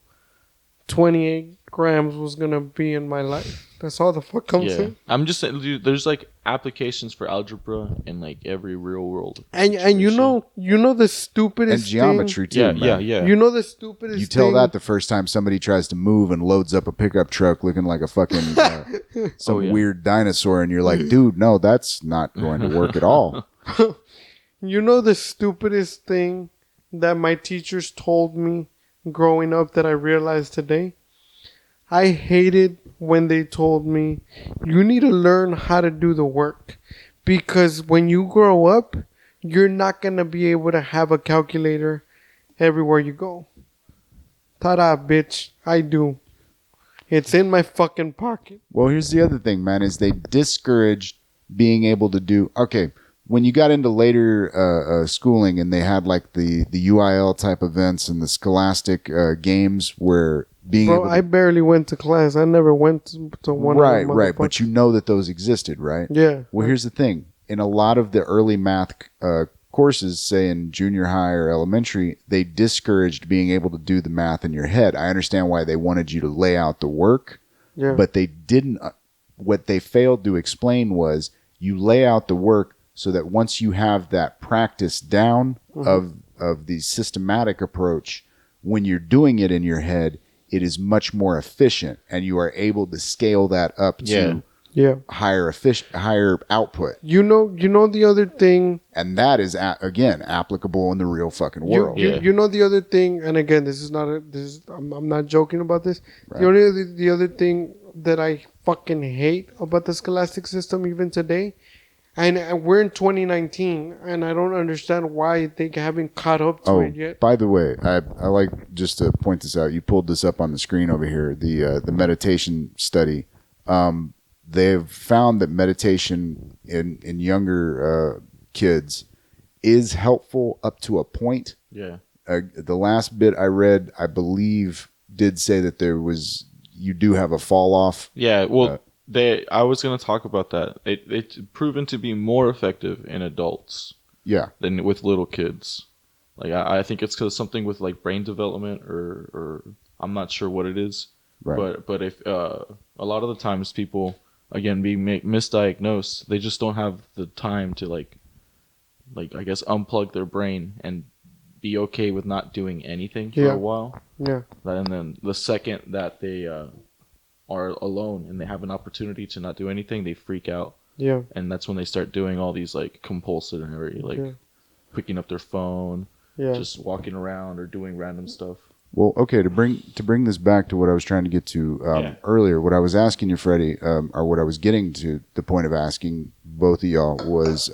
28 grams was gonna be in my life. That's all the fuck I'm Yeah, saying. I'm just saying, dude, there's like applications for algebra in like every real world. And you know the stupidest And geometry too, Yeah, man. yeah. thing. You know the stupidest You tell thing? that the first time somebody tries to move and loads up a pickup truck looking like a fucking some Oh, yeah. weird dinosaur, and you're like, dude, no, that's not going to work at all. You know the stupidest thing that my teachers told me growing up that I realized today? I hated when they told me, you need to learn how to do the work. Because when you grow up, you're not going to be able to have a calculator everywhere you go. Ta-da, bitch. I do. It's in my fucking pocket. Well, here's the other thing, man, is they discouraged being able to do. Okay, when you got into later schooling and they had like the UIL type events and the scholastic games where being Bro, able to, I barely went to class. I never went to one right, of them. right, but you know that those existed, right? Yeah. Well, here's the thing. In a lot of the early math courses, say in junior high or elementary, they discouraged being able to do the math in your head. I understand why they wanted you to lay out the work, Yeah. but they didn't. What they failed to explain was you lay out the work so that once you have that practice down of the systematic approach, when you're doing it in your head, it is much more efficient, and you are able to scale that up to Yeah. higher output. You know the other thing. And that is again applicable in the real fucking world. You know the other thing, and again, this is not I'm not joking about this. Right. The other thing that I fucking hate about the scholastic system even today, and we're in 2019, and I don't understand why they haven't caught up to it yet. By the way, I like just to point this out. You pulled this up on the screen over here. The meditation study. They've found that meditation in younger kids is helpful up to a point. Yeah. The last bit I read, I believe, did say that you do have a fall off. Yeah, well, I was going to talk about that. It's proven to be more effective in adults Yeah. than with little kids. Like I think it's because something with like brain development or I'm not sure what it is, Right. But if a lot of the times people again being misdiagnosed, they just don't have the time to like I guess unplug their brain and be okay with not doing anything for Yeah. a while. Yeah. And then the second that they are alone and they have an opportunity to not do anything, they freak out, Yeah. and that's when they start doing all these like compulsory, like Yeah. picking up their phone, Yeah. just walking around or doing random stuff. Well, okay. To bring this back to what I was trying to get to Yeah. earlier, what I was asking you, Freddie, or what I was getting to the point of asking both of y'all was,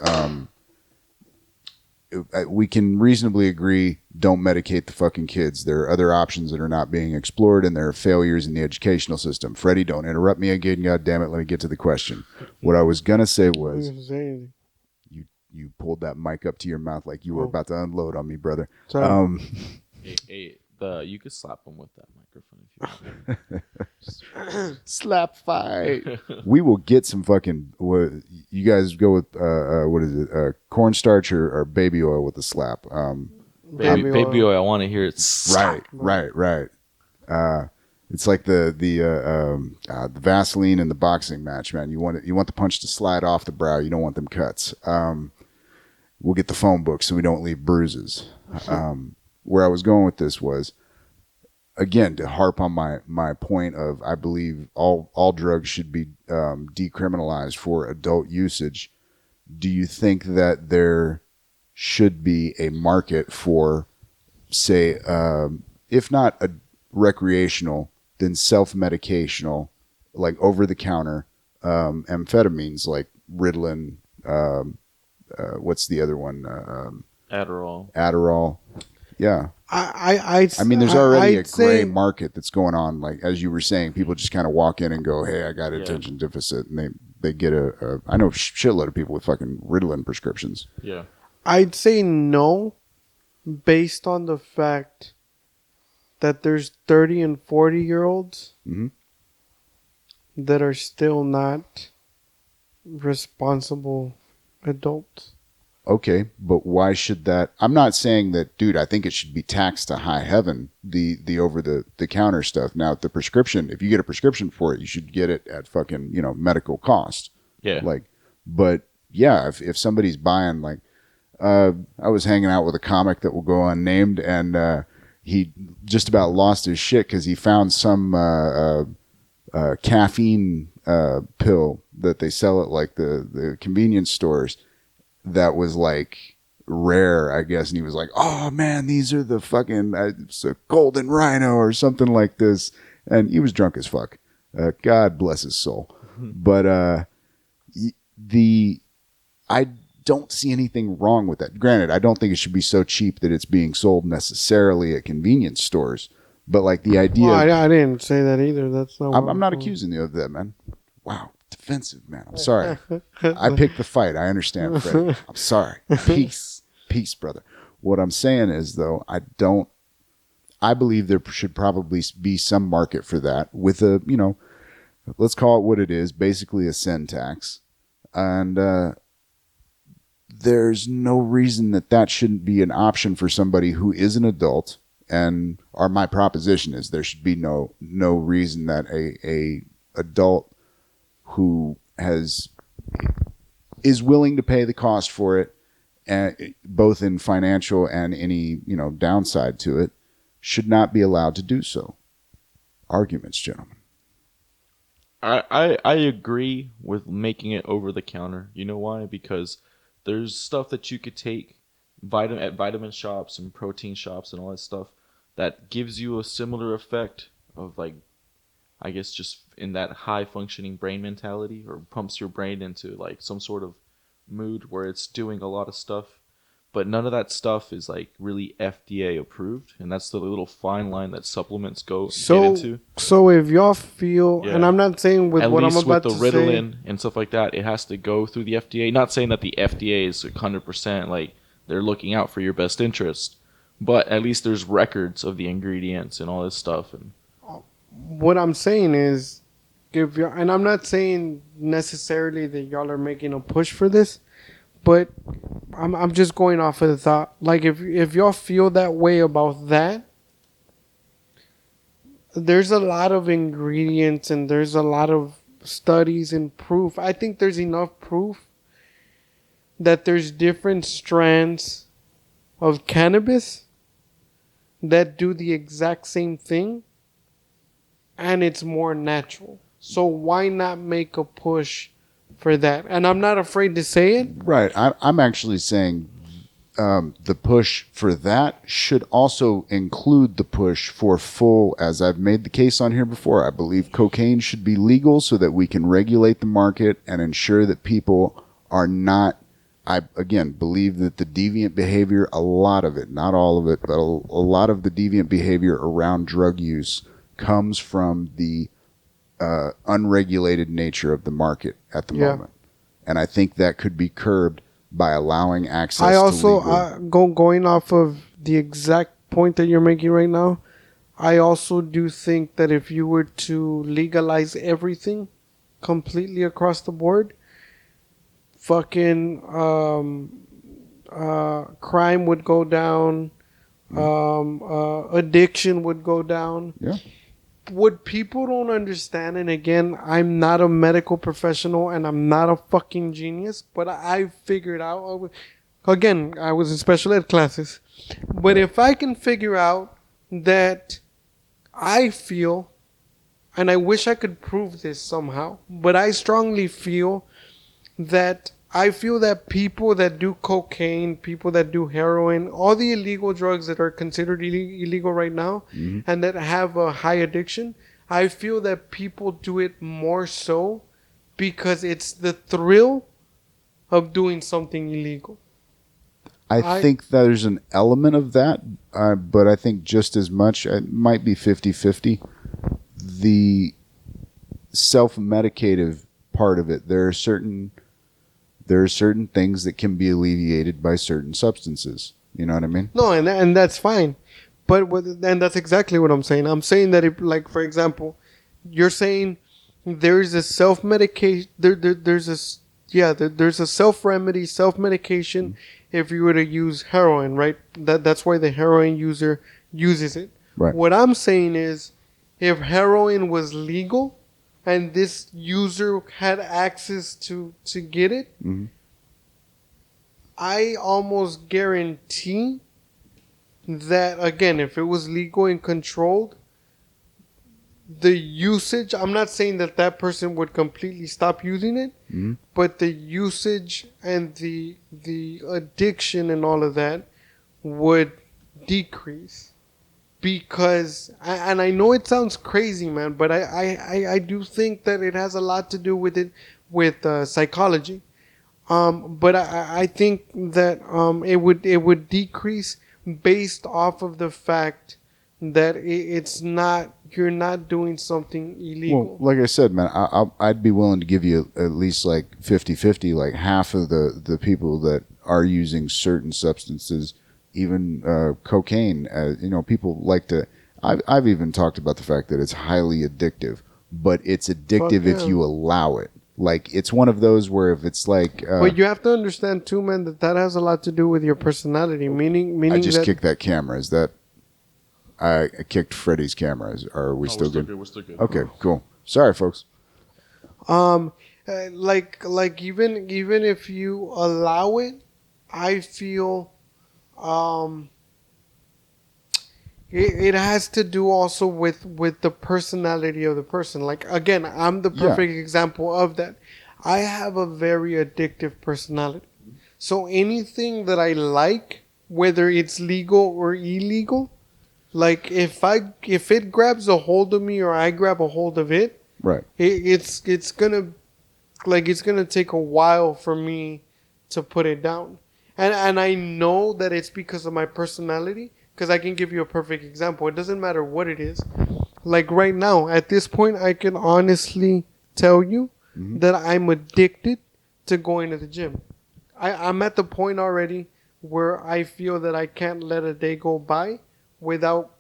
we can reasonably agree, don't medicate the fucking kids. There are other options that are not being explored, and there are failures in the educational system. Freddie, don't interrupt me again. God damn it. Let me get to the question. What I was gonna say was, you pulled that mic up to your mouth like you were about to unload on me, brother. Sorry. You could slap them with that microphone if you want. Slap fight. We will get some fucking. You guys go with what is it? Cornstarch or baby oil with the slap. Baby oil. I want to hear it. Right. It's like the Vaseline in the boxing match, man. You want the punch to slide off the brow. You don't want them cuts. We'll get the phone book so we don't leave bruises. Where I was going with this was, again, to harp on my point of, I believe all drugs should be decriminalized for adult usage. Do you think that there should be a market for, say, if not a recreational, then self-medicational, like over-the-counter amphetamines like Ritalin, what's the other one? Adderall. Yeah. I mean, there's already a gray market that's going on. Like, as you were saying, people just kind of walk in and go, hey, I got attention deficit. And they get I know a shitload of people with fucking Ritalin prescriptions. Yeah. I'd say no, based on the fact that there's 30 and 40-year-olds that are still not responsible adults. Okay, but why should that? I'm not saying that, dude. I think it should be taxed to high heaven. The over the counter stuff. Now, the prescription. If you get a prescription for it, you should get it at fucking medical cost. Yeah. Like, but yeah, if somebody's buying, like, I was hanging out with a comic that will go unnamed, and he just about lost his shit because he found some caffeine pill that they sell at like the convenience stores that was like rare, I guess, and he was like, oh man, these are the fucking it's a golden rhino or something like this, and he was drunk as fuck. God bless his soul. But I don't see anything wrong with that. Granted, I don't think it should be so cheap that it's being sold necessarily at convenience stores, but like the idea. Well, I didn't say that either. That's not. I'm not accusing you of that, man. Wow. Defensive, man. I'm sorry. I picked the fight. I understand, Freddy. I'm sorry. Peace, brother. What I'm saying is, though, I believe there should probably be some market for that with a, let's call it what it is, basically a sin tax. And there's no reason that shouldn't be an option for somebody who is an adult. And my proposition is there should be no reason that a adult who is willing to pay the cost for it, both in financial and any downside to it, should not be allowed to do so. Arguments, gentlemen. I agree with making it over the counter. You know why? Because there's stuff that you could take at vitamin shops and protein shops and all that stuff that gives you a similar effect of, like, I guess just in that high functioning brain mentality, or pumps your brain into like some sort of mood where it's doing a lot of stuff. But none of that stuff is like really FDA approved, and that's the little fine line that supplements get into. So if y'all feel, and I'm not saying with at what least I'm about with the to Ritalin say, and stuff like that, it has to go through the FDA. Not saying that the FDA is 100% like they're looking out for your best interest, but at least there's records of the ingredients and all this stuff. And what I'm saying is, and I'm not saying necessarily that y'all are making a push for this, but I'm just going off of the thought. Like, if y'all feel that way about that, there's a lot of ingredients and there's a lot of studies and proof. I think there's enough proof that there's different strands of cannabis that do the exact same thing and it's more natural. So why not make a push for that? And I'm not afraid to say it. Right. I'm actually saying the push for that should also include the push for full, as I've made the case on here before. I believe cocaine should be legal so that we can regulate the market and ensure that people are not. I, again, believe that the deviant behavior, a lot of it, not all of it, but a lot of the deviant behavior around drug use comes from the unregulated nature of the market at the moment. And I think that could be curbed by allowing access I also, to legal... going off of the exact point that you're making right now, I also do think that if you were to legalize everything completely across the board, fucking crime would go down, addiction would go down. Yeah. What people don't understand, and again, I'm not a medical professional and I'm not a fucking genius, but I figured out, again, I was in special ed classes, but if I can figure out that I feel, and I wish I could prove this somehow, but I strongly feel that people that do cocaine, people that do heroin, all the illegal drugs that are considered illegal right now, and that have a high addiction, I feel that people do it more so because it's the thrill of doing something illegal. I think there's an element of that, but I think just as much, it might be 50-50, the self-medicative part of it. There are certain things that can be alleviated by certain substances. You know what I mean? No, and that's fine. But and that's exactly what I'm saying. I'm saying that if, like, for example, you're saying there's a self-medication, there's a self-remedy, self-medication if you were to use heroin, right? That's why the heroin user uses it. Right. What I'm saying is if heroin was legal and this user had access to get it, I almost guarantee that, again, if it was legal and controlled, the usage, I'm not saying that person would completely stop using it, but the usage and the addiction and all of that would decrease. Because, and I know it sounds crazy, man, but I do think that it has a lot to do with it, with psychology. But I think that it would decrease based off of the fact that it's not, you're not doing something illegal. Well, like I said, man, I'd be willing to give you at least like 50-50, like half of the people that are using certain substances, even cocaine. People like to. I've even talked about the fact that it's highly addictive, but it's addictive if you allow it. Like, it's one of those where if it's like... but you have to understand too, man, that has a lot to do with your personality. Meaning I just that kicked that camera. Is that... I kicked Freddy's camera. Are we still good? We're still good. Okay, cool. Sorry, folks. like even if you allow it, I feel it has to do also with the personality of the person. Like, again, I'm the perfect example of that. I have a very addictive personality. So anything that I like, whether it's legal or illegal, like if it grabs a hold of me or I grab a hold of it, right, it's gonna take a while for me to put it down. And I know that it's because of my personality, because I can give you a perfect example. It doesn't matter what it is. Like right now, at this point, I can honestly tell you that I'm addicted to going to the gym. I'm at the point already where I feel that I can't let a day go by without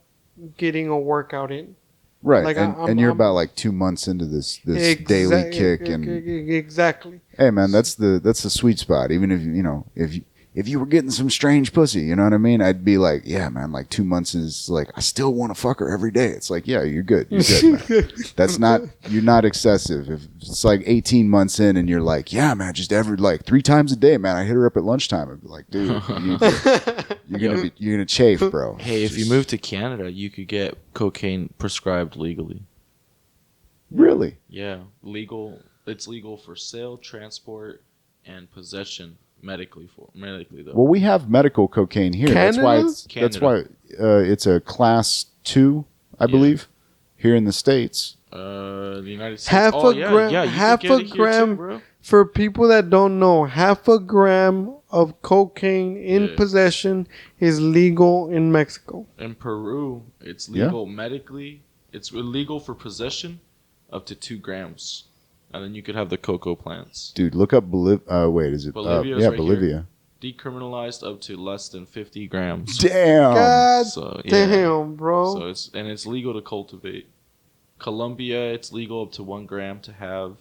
getting a workwout in. Right, Like and you're about like 2 months into this daily kick, and exactly. hey, man, that's the sweet spot. Even if if you were getting some strange pussy, you know what I mean? I'd be like, yeah, man, like 2 months is like, I still want to fuck her every day. It's like, yeah, you're good. You're good, man. That's not, you're not excessive. If it's like 18 months in and you're like, yeah, man, just every, like 3 times a day, man, I hit her up at lunchtime. I'd be like, dude, you're going to chafe, bro. Hey, if you move to Canada, you could get cocaine prescribed legally. Really? Yeah, legal. It's legal for sale, transport, and possession medically though. Well, we have medical cocaine here. That's why it's a class 2, I believe, here in the States. The United States. Half a gram. Yeah, half a gram. bro. For people that don't know, half a gram of cocaine in possession is legal in Mexico. In Peru, it's legal medically. It's illegal for possession up to 2 grams. And then you could have the cocoa plants. Dude, look up Bolivia. Wait, is it? Bolivia's right Bolivia. Here. Decriminalized up to less than 50 grams. Damn. God So, damn, bro. So it's legal to cultivate. Colombia, it's legal up to 1 gram to have.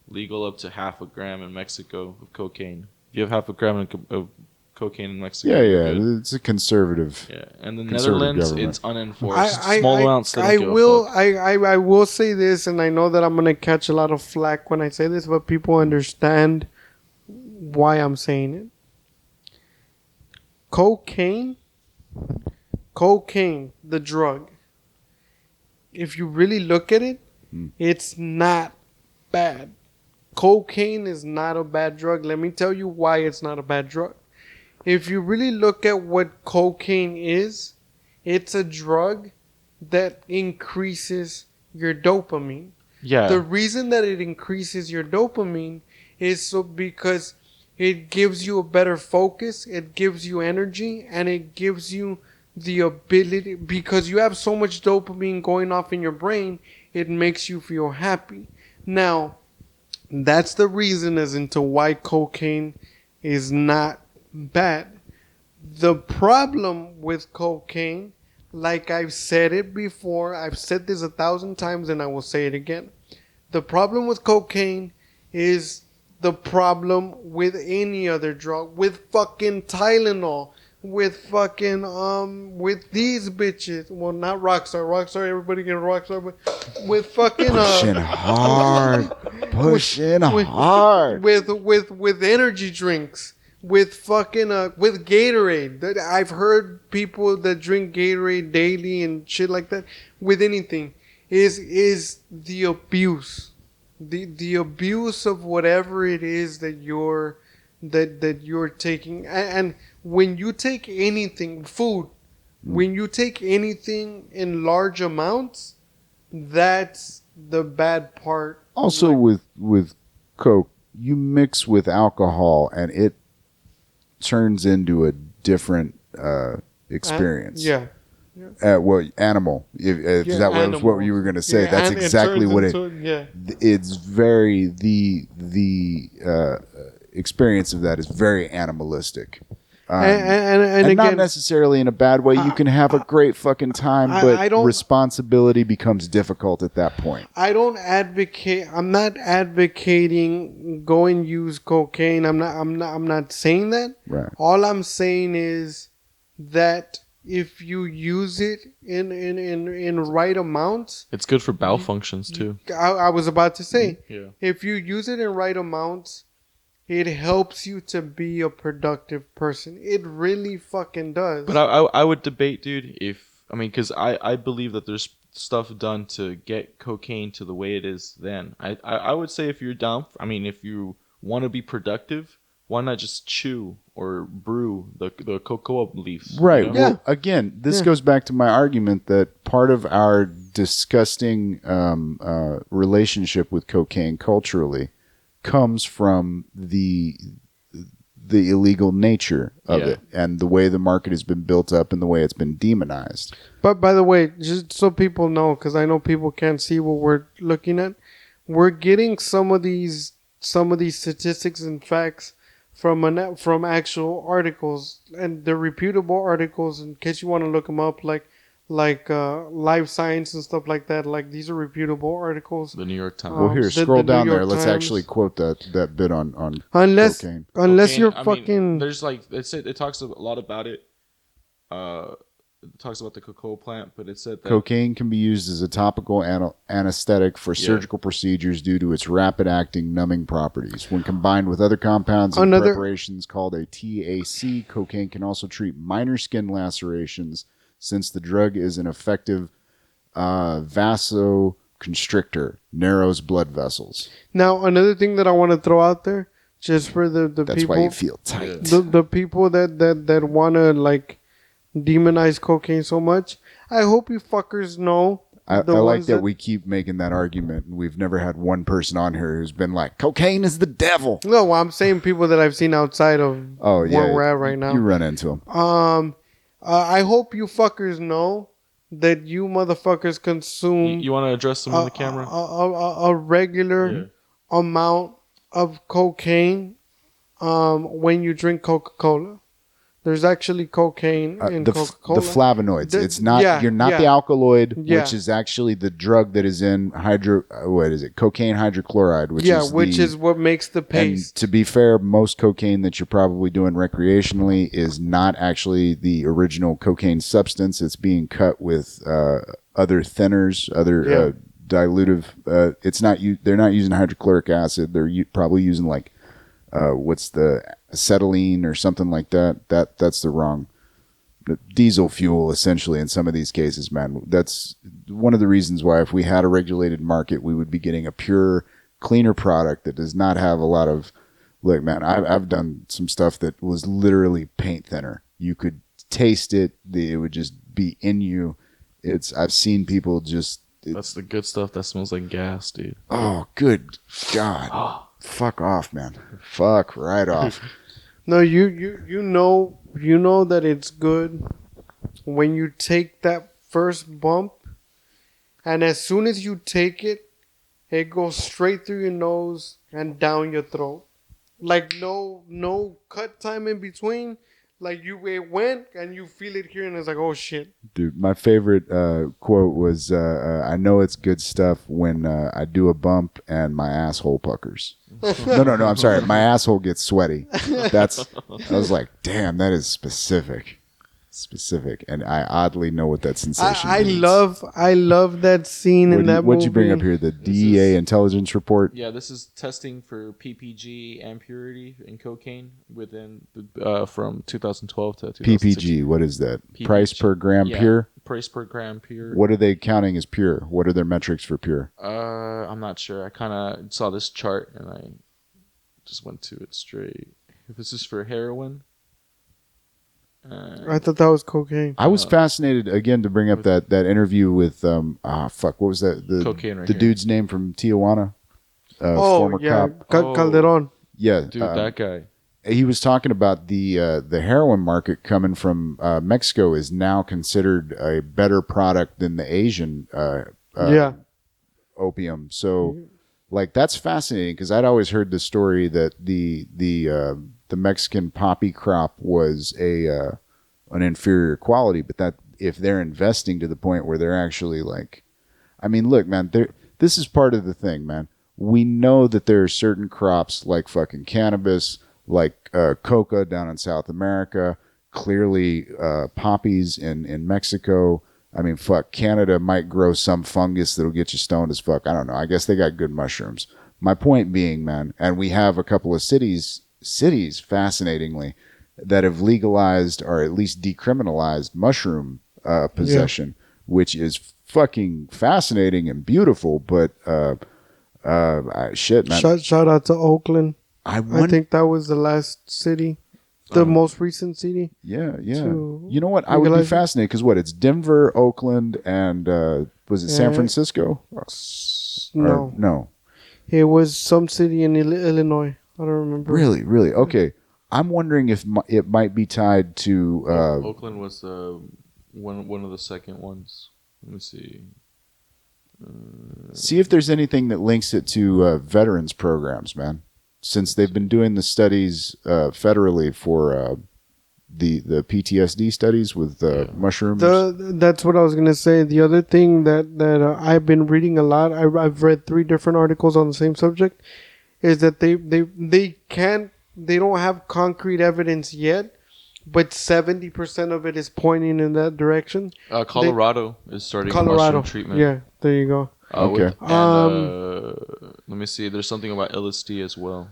Legal up to half a gram in Mexico of cocaine. If you have half a gram of cocaine in Mexico. Yeah. It's a conservative. Yeah, and the conservative Netherlands, government. it's unenforced. Small amounts. I will say this, and I know that I'm gonna catch a lot of flack when I say this, but people understand why I'm saying it. Cocaine, the drug. If you really look at it, it's not bad. Cocaine is not a bad drug. Let me tell you why it's not a bad drug. If you really look at what cocaine is, it's a drug that increases your dopamine. Yeah. The reason that it increases your dopamine is so because it gives you a better focus, it gives you energy, and it gives you the ability, because you have so much dopamine going off in your brain, it makes you feel happy. Now, that's the reason as into why cocaine is not bad. The problem with cocaine, like I've said it before, I've said this 1,000 times and I will say it again. The problem with cocaine is the problem with any other drug, with fucking Tylenol, with fucking with these bitches. Well, not Rockstar, everybody get Rockstar, but with fucking pushing hard, hard. With energy drinks, with fucking with Gatorade. I've heard people that drink Gatorade daily and shit like that. With anything, is the abuse, the abuse of whatever it is that you're taking. And when you take anything, food, when you take anything in large amounts, that's the bad part. Also, with Coke, you mix with alcohol and it turns into a different experience. Animal. If that was what you were going to say, that's exactly what it. It's very the experience of that is very animalistic. And again, not necessarily in a bad way. You can have a great fucking time, but responsibility becomes difficult at that point. I'm not advocating go and use cocaine. I'm not saying that. Right. All I'm saying is that if you use it in right amounts, it's good for bowel functions too. I was about to say, yeah. If you use it in right amounts, it helps you to be a productive person. It really fucking does. But I would debate, dude, because I believe that there's stuff done to get cocaine to the way it is then. I would say if you're down, if you want to be productive, why not just chew or brew the cocoa leaves? Right. You know? Well, again, this goes back to my argument that part of our disgusting relationship with cocaine culturally comes from the illegal nature of it and the way the market has been built up and the way it's been demonized. But by the way, just so people know, because I know people can't see what we're looking at, we're getting some of these statistics and facts from actual articles, and they're reputable articles in case you want to look them up, like like Life Science and stuff like that. Like these are reputable articles. The New York Times. Well, here, the scroll New down there. York Let's Times. actually quote that bit on Unless cocaine. you're Cocaine, fucking. there's like it talks a lot about it. It talks about the cocoa plant, but it said that Cocaine can be used as a topical anesthetic for Yeah. surgical procedures due to its rapid-acting numbing properties. When combined with other compounds and Another- preparations called a TAC, cocaine can also treat minor skin lacerations since the drug is an effective vasoconstrictor, narrows blood vessels. Now another thing that I want to throw out there, just for the That's people, why you feel tight. the people that want to like demonize cocaine so much. I hope you fuckers know. I the like ones that we keep making that argument, and we've never had one person on here who's been like, cocaine is the devil. No, well, I'm saying people that I've seen outside of Oh, yeah. where we're at right now. You run into them. I hope you fuckers know that you motherfuckers consume you want to address them on the camera. a regular amount of cocaine when you drink Coca-Cola. There's actually cocaine in the Coca-Cola. flavonoids. The- It's not. yeah, You're not yeah. the alkaloid, Yeah. which is actually the drug that is in what is it? Cocaine hydrochloride, which is what makes the And paste. to be fair, most cocaine that you're probably doing recreationally is not actually the original cocaine substance. It's being cut with other thinners, other dilutive. It's not. They're not using hydrochloric acid. They're probably using like what's the acetylene or something like that. That's the wrong diesel fuel essentially in some of these cases, man. That's one of the reasons why if we had a regulated market, we would be getting a pure, cleaner product that does not have a lot of. Look, man, I've done some stuff that was literally paint thinner. You could taste it. It would just be in you. I've seen people just. That's the good stuff that smells like gas, dude. Oh, good God. Fuck off, man. Fuck right off. No, you know that it's good when you take that first bump, and as soon as you take it, it goes straight through your nose and down your throat. Like no cut time in between. Like it went and you feel it here and it's like, oh shit. Dude, my favorite quote was, I know it's good stuff when I do a bump and my asshole puckers. No, I'm sorry. My asshole gets sweaty. I was like, damn, that is specific. And I oddly know what that sensation I means. love that scene in that movie. What'd you bring up here? The DEA intelligence report? Yeah, this is testing for PPG and purity in cocaine within from 2012 to 2016. PPG, what is that? PPG. Price per gram Yeah, pure? Price per gram pure. What are they counting as pure? What are their metrics for pure? I'm not sure. I kind of saw this chart and I just went to it straight. If this is for heroin. I thought that was cocaine. I was fascinated again to bring up that interview with what was that Cocaine right the here. dude's name from Tijuana, former cop. Calderon. Yeah, Dude, that guy. he was talking about the heroin market coming from Mexico is now considered a better product than the Asian opium. So like that's fascinating because I'd always heard the story that the Mexican poppy crop was an inferior quality, but that if they're investing to the point where they're actually like, I mean, look, man, this is part of the thing, man. We know that there are certain crops like fucking cannabis, like coca down in South America, clearly poppies in Mexico. I mean, fuck, Canada might grow some fungus that'll get you stoned as fuck. I don't know. I guess they got good mushrooms. My point being, man, and we have a couple of cities, fascinatingly, that have legalized or at least decriminalized mushroom possession, which is fucking fascinating and beautiful. But shit, man. Shout out to Oakland. I I think that was the last city, the most recent city. Yeah. to You know what? I would be legalize it. fascinated because it's Denver, Oakland, and was it San Francisco? No, No. it was some city in Illinois. I don't remember. Really? Okay. I'm wondering if it might be tied to. Oakland was one of the second ones. Let me see. See if there's anything that links it to veterans programs, man. Since they've been doing the studies federally for the PTSD studies with mushrooms. That's what I was gonna say. The other thing that I've been reading a lot. I've read 3 different articles on the same subject. Is that they don't have concrete evidence yet, but 70% of it is pointing in that direction. Colorado is starting Colorado mushroom treatment. Yeah, there you go. Okay. Let me see. There's something about LSD as well,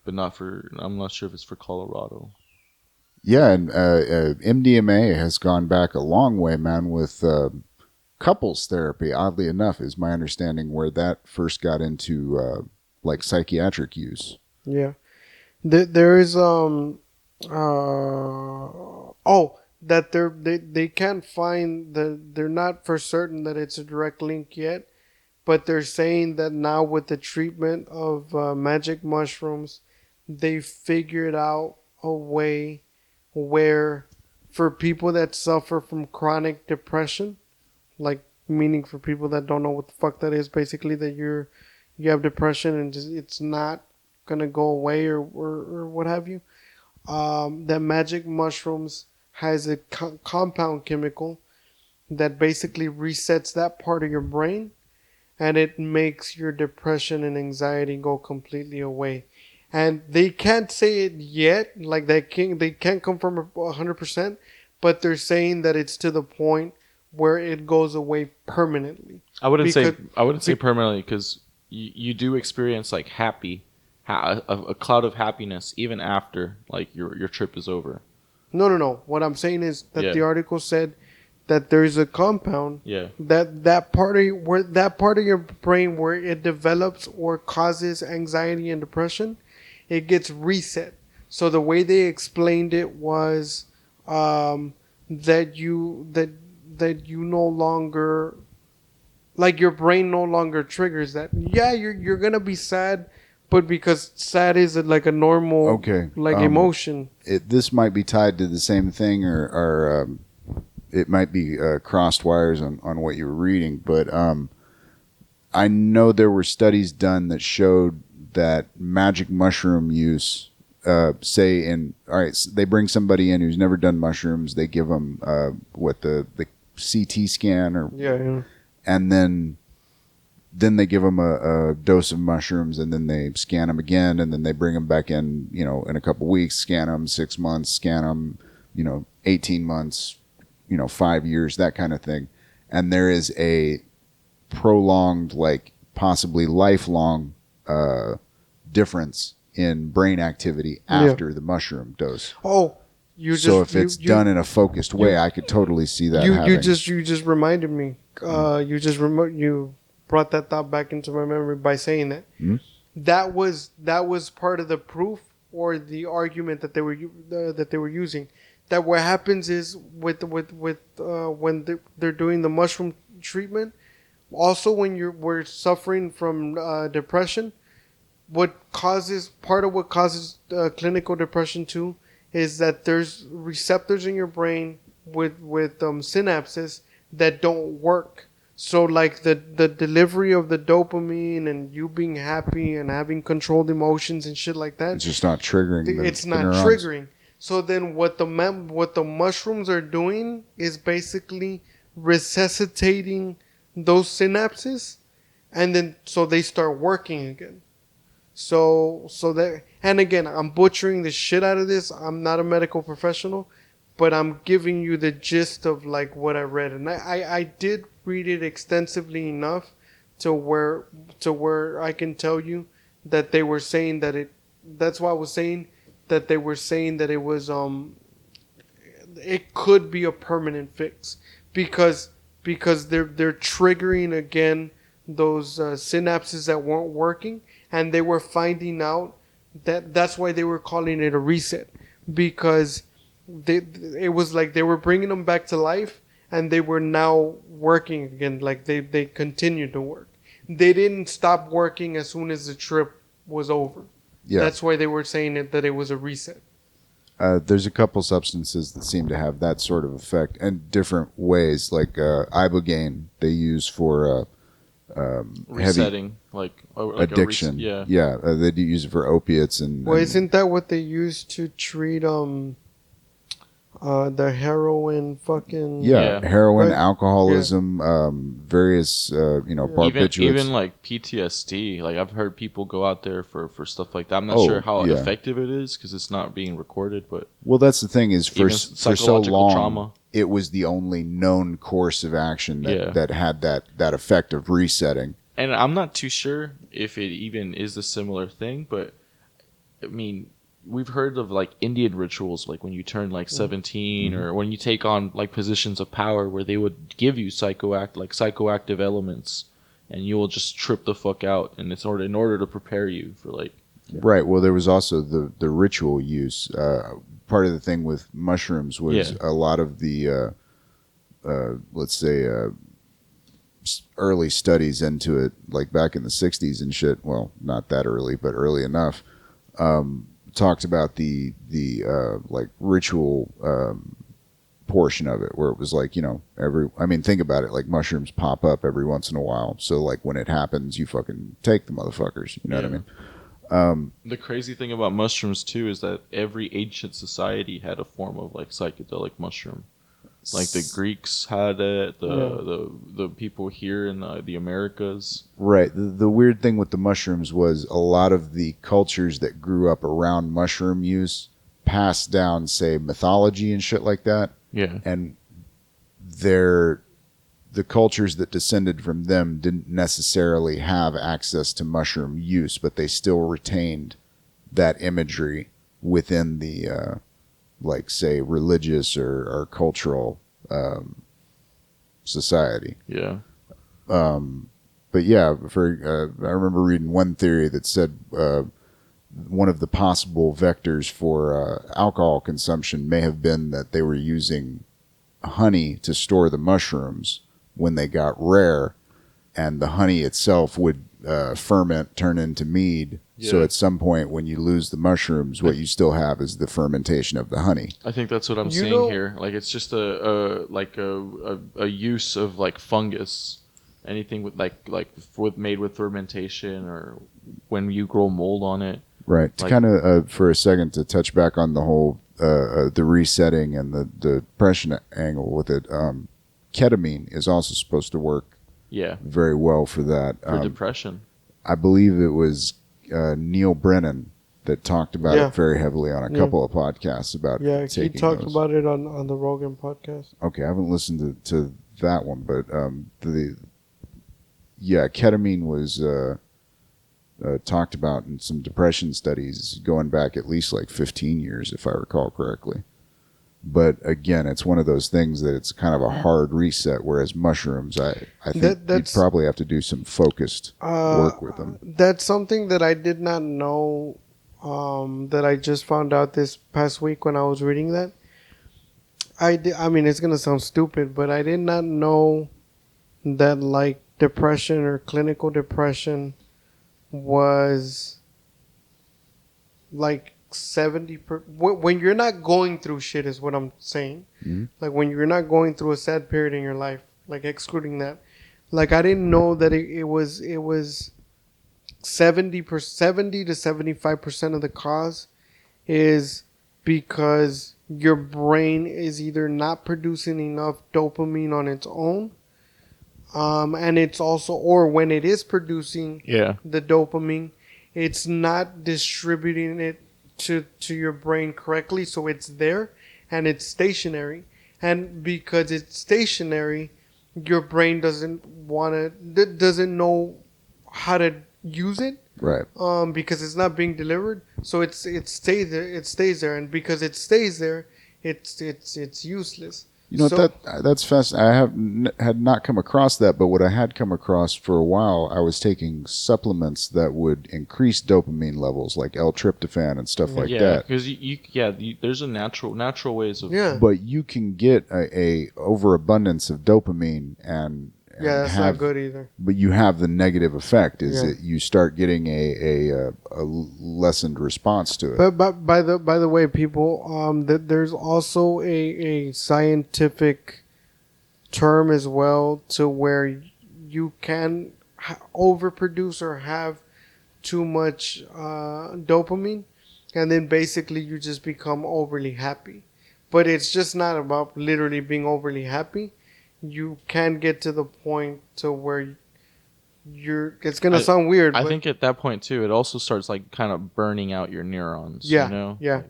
but not for. I'm not sure if it's for Colorado. Yeah, and MDMA has gone back a long way, man, with couples therapy. Oddly enough, is my understanding where that first got into like psychiatric use. Yeah, there is that they can't find they're not for certain that it's a direct link yet, but they're saying that now with the treatment of magic mushrooms, they figured out a way where for people that suffer from chronic depression, like meaning for people that don't know what the fuck that is, basically that you have depression and just, it's not gonna go away or what have you. That magic mushrooms has a compound chemical that basically resets that part of your brain, and it makes your depression and anxiety go completely away. And they can't say it yet, like they can't confirm 100%, but they're saying that it's to the point where it goes away permanently. I wouldn't say permanently, because you do experience like a cloud of happiness even after like your trip is over. No. What I'm saying is that the article said that there's a compound that part of your brain where it develops or causes anxiety and depression, it gets reset. So the way they explained it was that you no longer, like your brain no longer triggers that. Yeah, you're gonna be sad, but because sad is like a normal emotion. This might be tied to the same thing, or it might be crossed wires on what you were reading. But I know there were studies done that showed that magic mushroom use, they bring somebody in who's never done mushrooms. They give them the CT scan and then they give them a dose of mushrooms, and then they scan them again, and then they bring them back in, in a couple weeks, scan them 6 months, scan them, 18 months, 5 years, that kind of thing. And there is a prolonged, like possibly lifelong difference in brain activity after the mushroom dose. Oh, if it's done in a focused way, I could totally see that happening. You just reminded me. You brought that thought back into my memory by saying that. Mm-hmm. That was part of the proof or the argument that they were using. That what happens is with when they're doing the mushroom treatment, also when we're suffering from depression, part of what causes clinical depression too is that there's receptors in your brain with synapses that don't work. So like the delivery of the dopamine and you being happy and having controlled emotions and shit like that, it's just not triggering. It's not triggering. So then what the mushrooms are doing is basically resuscitating those synapses, and then so they start working again. So that, and again, I'm butchering the shit out of this. I'm not a medical professional, but I'm giving you the gist of like what I read, and I did read it extensively enough to where I can tell you that they were saying that it. That's why I was saying that they were saying that it was it could be a permanent fix because they're triggering again those synapses that weren't working, and they were finding out that's why they were calling it a reset, because it was like they were bringing them back to life, and they were now working again. Like they continued to work. They didn't stop working as soon as the trip was over. Yeah. That's why they were saying that it was a reset. There's a couple substances that seem to have that sort of effect in different ways, like ibogaine they use for resetting, like addiction. They do use it for opiates and. Well, isn't that what they use to treat the heroin fucking Yeah, Yeah. heroin, Right. alcoholism, various barbiturates. Even like PTSD. Like I've heard people go out there for stuff like that. I'm not Oh, sure how yeah. effective it is because it's not being recorded, but Well, that's the thing is Even for so psychological long trauma. it was the only known course of action that, Yeah. that had that effect of resetting. and I'm not too sure if it even is a similar thing, but I mean, we've heard of like Indian rituals, like when you turn like 17 or when you take on like positions of power where they would give you psychoactive elements and you will just trip the fuck out and it's in order to prepare you for like Right. Well, there was also the ritual use. Part of the thing with mushrooms was Yeah. a lot of the let's say early studies into it, like back in the '60s and shit. Well, not that early, but early enough. Talked about the like ritual portion of it, where it was like, think about it, like mushrooms pop up every once in a while. So like when it happens, you fucking take the motherfuckers. You know what I mean? The crazy thing about mushrooms too is that every ancient society had a form of like psychedelic mushroom. Like the Greeks had it, the people here in the Americas. Right. The weird thing with the mushrooms was a lot of the cultures that grew up around mushroom use passed down, say, mythology and shit like that. Yeah. And the cultures that descended from them didn't necessarily have access to mushroom use, but they still retained that imagery within the like say religious or cultural society. Yeah. But yeah, I remember reading one theory that said one of the possible vectors for alcohol consumption may have been that they were using honey to store the mushrooms when they got rare, and the honey itself would ferment, turn into mead. So Yeah. at some point when you lose the mushrooms, what you still have is the fermentation of the honey. I think that's what I'm You seeing know- here. Like it's just a use of like fungus, anything with made with fermentation or when you grow mold on it. Right. To Like- kind of, for a second, to touch back on the whole, the resetting and the depression angle with it, ketamine is also supposed to work Yeah, very well for that. for depression. I believe it was Neil Brennan that talked about Yeah. it very heavily on a Yeah. couple of podcasts about Yeah, he taking talked those. about it on the Rogan podcast. Okay, I haven't listened to that one, but ketamine was talked about in some depression studies going back at least like 15 years, if I recall correctly. But again, it's one of those things that it's kind of a hard reset, whereas mushrooms, I think you'd That's- probably have to do some focused work with them. That's something that I did not know. That I just found out this past week when I was reading that. I mean, it's gonna sound stupid, but I did not know that like depression or clinical depression was like 70 when you're not going through shit is what I'm saying. Mhm. Like when you're not going through a sad period in your life, like excluding that. Like I didn't know that it was 70 to 75% of the cause is because your brain is either not producing enough dopamine on its own, and it's also, or when it is producing Yeah, the dopamine, it's not distributing it to your brain correctly, so it's there and it's stationary, and because it's stationary, your brain doesn't know how to use it, Right. because it's not being delivered, so it stays there, and because it stays there, it's useless. You know, So- that's fascinating. Had not come across that, but what I had come across for a while, I was taking supplements that would increase dopamine levels, like L-tryptophan and stuff like yeah, that. because there's a natural ways of Yeah. But you can get a overabundance of dopamine and Yeah, that's have, not good either. But you have the negative effect is Yeah. that you start getting a lessened response to it. But by the way, people, there's also a scientific term as well to where you can overproduce or have too much dopamine, and then basically you just become overly happy. but it's just not about literally being overly happy. You can get to the point to where you're. It's gonna sound weird. I but think at that point too, it also starts like kind of burning out your neurons. yeah, You know? yeah.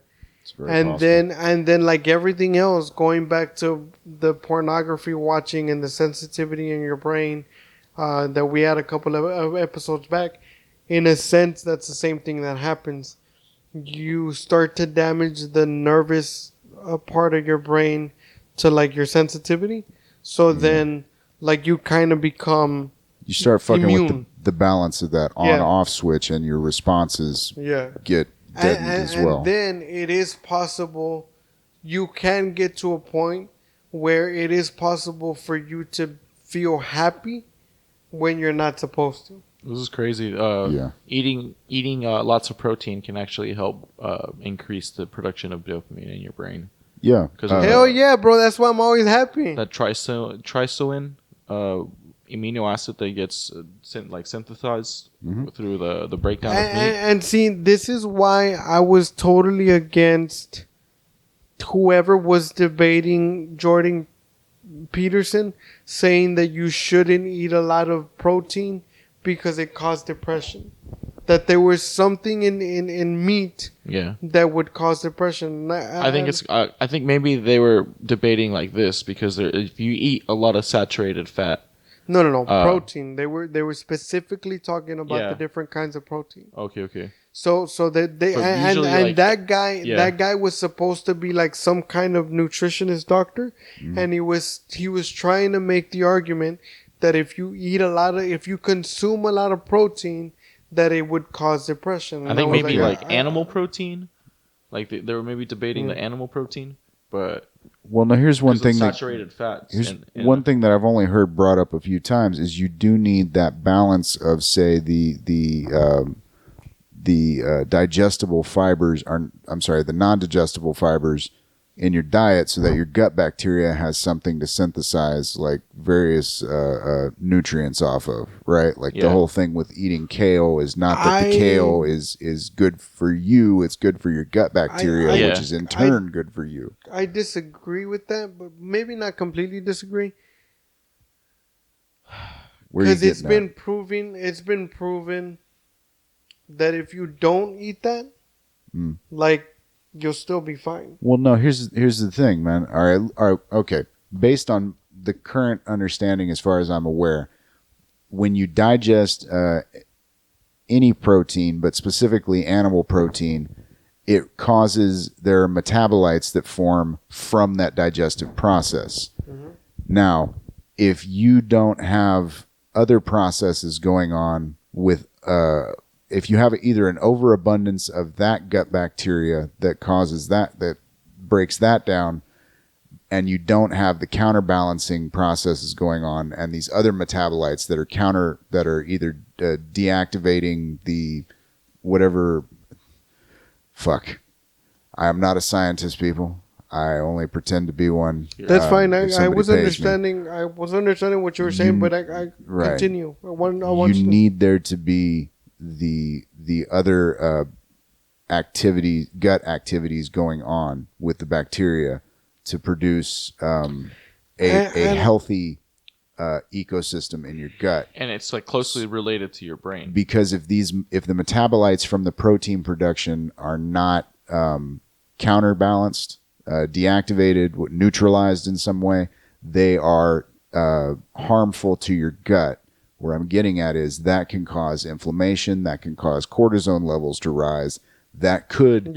It's very And possible. then like everything else, going back to the pornography watching and the sensitivity in your brain that we had a couple of episodes back. In a sense, that's the same thing that happens. You start to damage the nervous part of your brain to like your sensitivity. So then, like you kind of become You start fucking with immune. the balance of that on-off switch, and your responses get deadened as well. And then it is possible you can get to a point where it is possible for you to feel happy when you're not supposed to. This is crazy. Yeah. Eating lots of protein can actually help increase the production of dopamine in your brain. Yeah. 'Cause Hell yeah, bro. That's why I'm always happy. That trisoin amino acid that gets synthesized through the breakdown of meat. And see, this is why I was totally against whoever was debating Jordan Peterson saying that you shouldn't eat a lot of protein because it caused depression. That there was something in meat Yeah. that would cause depression. I think it's. I think maybe they were debating like this because if you eat a lot of saturated fat. no protein. They were specifically talking about Yeah. the different kinds of protein. Okay. So that they But and usually, like- that guy Yeah. that guy was supposed to be like some kind of nutritionist doctor, and he was trying to make the argument that if you consume a lot of protein, that it would cause depression. I And think was maybe like I- animal protein. Like they were maybe debating the animal protein, but Well, now here's one 'cause of thing that saturated fats. here's and one thing that I've only heard brought up a few times is you do need that balance of, say, the digestible fibers the non-digestible fibers in your diet, so that your gut bacteria has something to synthesize like various nutrients off of, right? Like the Yeah. whole thing with eating kale is not that the kale is good for you, it's good for your gut bacteria, Yeah. which is in turn good for you. I disagree with that, but maybe not completely disagree. Where you Because it's getting been proven that if you don't eat that, like you'll still be fine. Well, no, here's the thing, man. All right, okay. Based on the current understanding, as far as I'm aware, when you digest any protein, but specifically animal protein, there are metabolites that form from that digestive process. Now, if you don't have other processes going on with if you have either an overabundance of that gut bacteria that causes that breaks that down, and you don't have the counterbalancing processes going on, and these other metabolites that are either deactivating the whatever. Fuck, I am not a scientist, people. I only pretend to be one. That's fine. if I somebody was pays me. understanding. I was understanding what you were saying, but I right. continue. I want You to- need there to be the other gut activities going on with the bacteria to produce a healthy ecosystem in your gut. and it's like closely related to your brain. Because if the metabolites from the protein production are not counterbalanced, deactivated, neutralized in some way, they are harmful to your gut. Where I'm getting at is that can cause inflammation, that can cause cortisone levels to rise, that could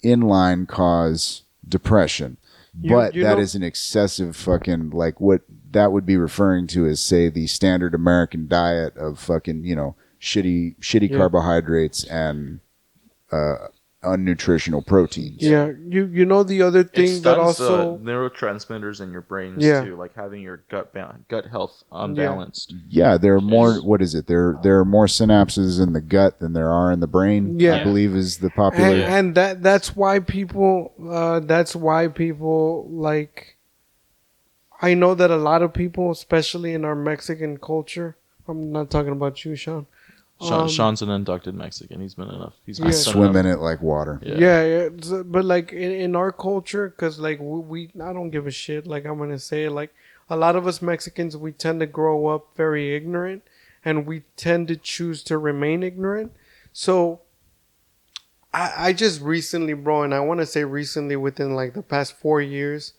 inline cause depression. But that is an excessive fucking, like what that would be referring to as, say, the standard American diet of fucking, shitty carbohydrates and unnutritional proteins. Yeah, you know the other It thing that stuns also the neurotransmitters in your brains Yeah. too, like having your gut health unbalanced. Yeah, there are more. What is it? There are more synapses in the gut than there are in the brain. Yeah. I believe is the popular. and that's why people like. I know that a lot of people, especially in our Mexican culture, I'm not talking about you, Sean. Sean's an inducted Mexican. He's been enough. He's I been swim in it like water. Yeah. But like in our culture, because like we, I don't give a shit. Like I'm gonna say it, like a lot of us Mexicans, we tend to grow up very ignorant, and we tend to choose to remain ignorant. So I just recently, bro, and I want to say recently, within like the past 4 years,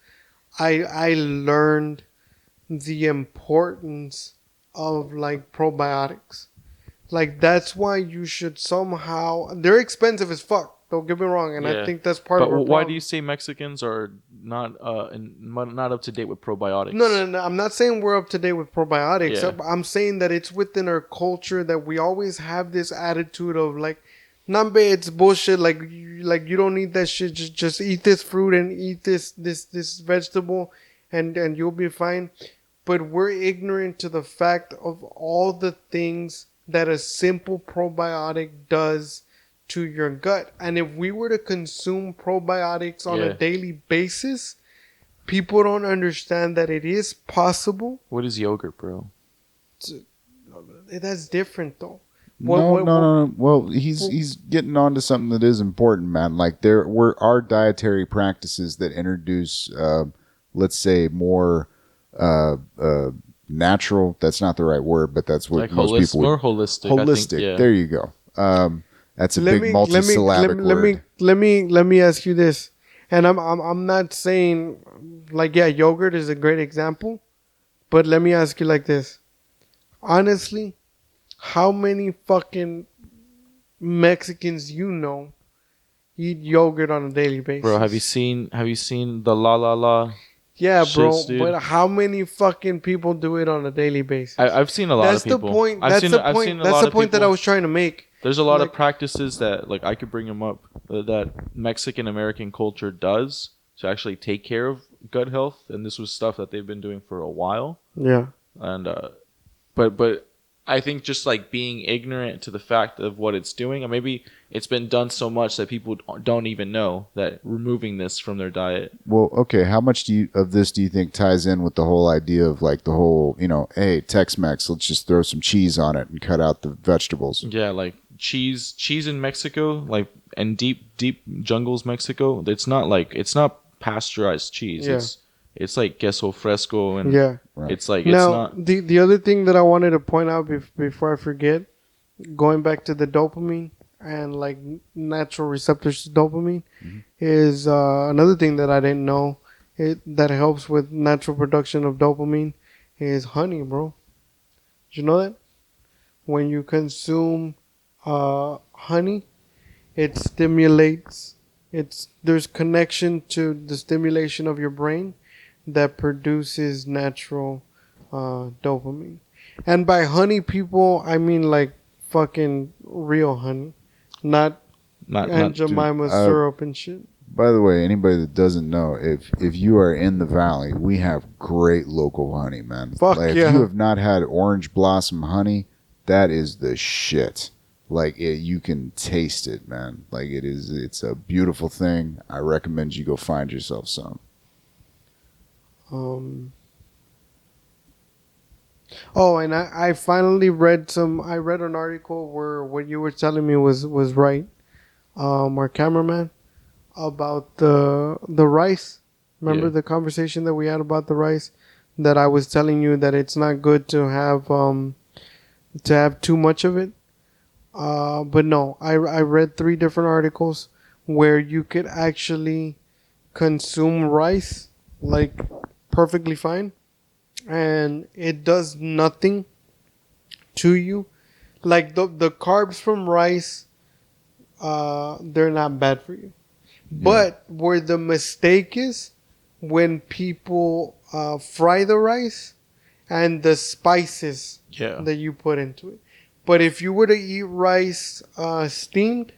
I learned the importance of like probiotics. Like that's why you should somehow. They're expensive as fuck. Don't get me wrong, and I think that's part of. But our why problem. do you say Mexicans are not up to date with probiotics? No. I'm not saying we're up to date with probiotics. Yeah. I'm saying that it's within our culture that we always have this attitude of like, "Nambe, it's bullshit. Like you don't need that shit. Just eat this fruit and eat this vegetable, and you'll be fine." But we're ignorant to the fact of all the things that a simple probiotic does to your gut. And if we were to consume probiotics on a daily basis, people don't understand that it is possible. What is yogurt, bro? That's different, though. No. Well, he's getting onto something that is important, man. Like there are dietary practices that introduce, let's say, more natural. That's not the right word, but that's what Like most people more holistic. Holistic. I think, There you go. That's a big multisyllabic word. Let me ask you this, and I'm not saying like yogurt is a great example, but let me ask you like this. Honestly, how many fucking Mexicans you know eat yogurt on a daily basis? Bro, have you seen the La La La? Yeah, bro, shits, dude? but how many fucking people do it on a daily basis? I've seen a lot of people. That's the point. I've That's seen- the I've point. seen a That's lot the of point that I people- was trying to make. There's a lot Like- of practices that like I could bring them up that Mexican American culture does to actually take care of gut health, and this was stuff that they've been doing for a while. Yeah. And but I think just like being ignorant to the fact of what it's doing, and maybe it's been done so much that people don't even know that removing this from their diet. Well, okay. How much of this do you think ties in with the whole idea of like the whole, hey, Tex-Mex, let's just throw some cheese on it and cut out the vegetables? Yeah, like cheese in Mexico, like and deep jungles Mexico. It's not pasteurized cheese. Yeah. It's like queso fresco, and Yeah. Right. it's like Now, it's not. the other thing that I wanted to point out before I forget, going back to the dopamine and like natural receptors to dopamine, is another thing that I didn't know that helps with natural production of dopamine is honey, bro. Did you know that? When you consume honey, it stimulates. There's connection to the stimulation of your brain that produces natural dopamine. And by honey, people, I mean like fucking real honey, not Aunt Jemima syrup and shit. By the way, anybody that doesn't know, if you are in the valley, we have great local honey, man. Fuck If yeah. you have not had orange blossom honey, that is the shit. Like you can taste it, man. Like it's a beautiful thing. I recommend you go find yourself some. Oh, and I finally read I read an article where what you were telling me was right. Our cameraman about the rice. Remember Yeah. the conversation that we had about the rice? That I was telling you that it's not good to have too much of it. But no, I read 3 different articles where you could actually consume rice like perfectly fine, and it does nothing to you. Like the carbs from rice, they're not bad for you. But where the mistake is when people fry the rice and the spices that you put into it. But if you were to eat rice steamed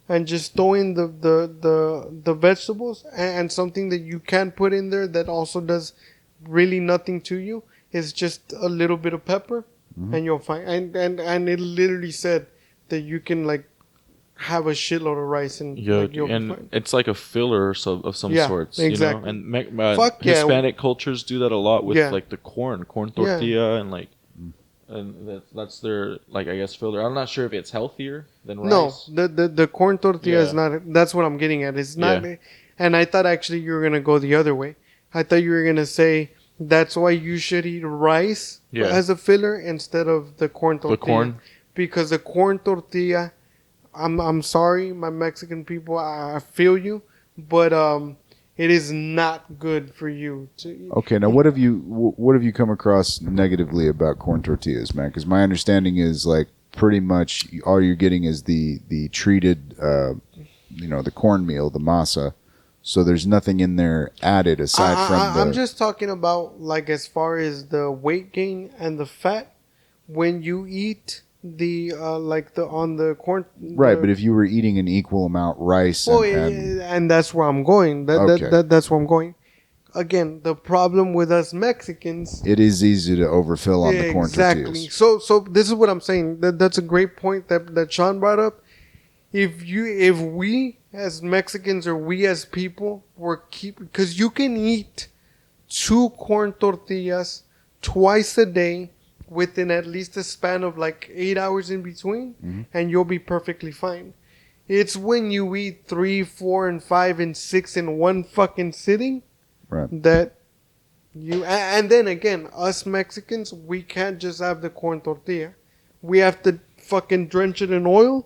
and just throw in the vegetables and something that you can put in there that also does really nothing to you is just a little bit of pepper, and you'll find and it literally said that you can like have a shitload of rice and like, you'll be fine. And it's like a filler of some Yeah, sorts, exactly. You know? And Fuck yeah. Hispanic cultures do that a lot with Yeah. like the corn tortilla, and like and that's their like I guess filler. I'm not sure if it's healthier than No, rice. the corn tortilla is Yeah. not. That's what I'm getting at. It's not. Yeah. And I thought actually you were gonna go the other way. I thought you were gonna say that's why you should eat rice Yeah. as a filler instead of the corn tortilla. The corn. Because the corn tortilla, I'm sorry, my Mexican people, I feel you, but it is not good for you to eat. Okay, now what have you come across negatively about corn tortillas, man? Because my understanding is like pretty much all you're getting is the treated, the cornmeal, the masa. So there's nothing in there added aside from the. I'm just talking about like as far as the weight gain and the fat when you eat the like the on the corn. Right, but if you were eating an equal amount rice Oh, and and that's where I'm going. Okay. That's where I'm going. Again, the problem with us Mexicans. it is easy to overfill on the corn tortillas. So this is what I'm saying. That's a great point that Sean brought up. If we as Mexicans or we as people were because you can eat 2 corn tortillas twice a day within at least a span of like 8 hours in between, and you'll be perfectly fine. It's when you eat 3, 4, and 5 and 6 in one fucking sitting Right. that you. And then again, us Mexicans, we can't just have the corn tortilla. We have to fucking drench it in oil,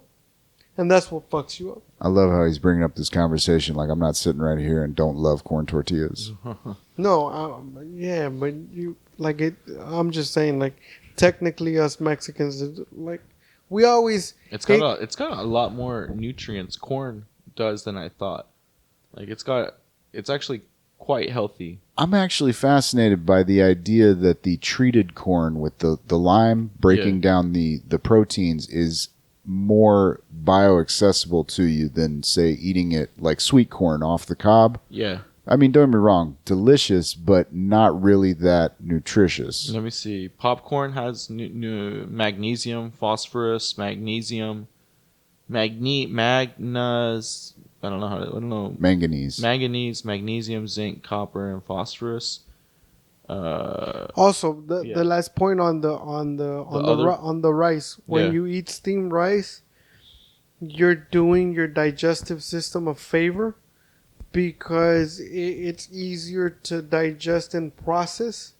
and that's what fucks you up. I love how he's bringing up this conversation like I'm not sitting right here and don't love corn tortillas. No, yeah, but you like it. I'm just saying, like, technically, us Mexicans, like, we always. It's got a lot more nutrients corn does than I thought. Like it's actually quite healthy. I'm actually fascinated by the idea that the treated corn with the lime breaking down the proteins is more bioaccessible to you than, say, eating it like sweet corn off the cob. Yeah. I mean, don't get me wrong, delicious, but not really that nutritious. Let me see. Popcorn has magnesium, phosphorus, magnesium, magnus. I don't know. Manganese. Manganese, magnesium, zinc, copper, and phosphorus. Also, the last point on the rice. When you eat steamed rice, you're doing your digestive system a favor because it's easier to digest and process.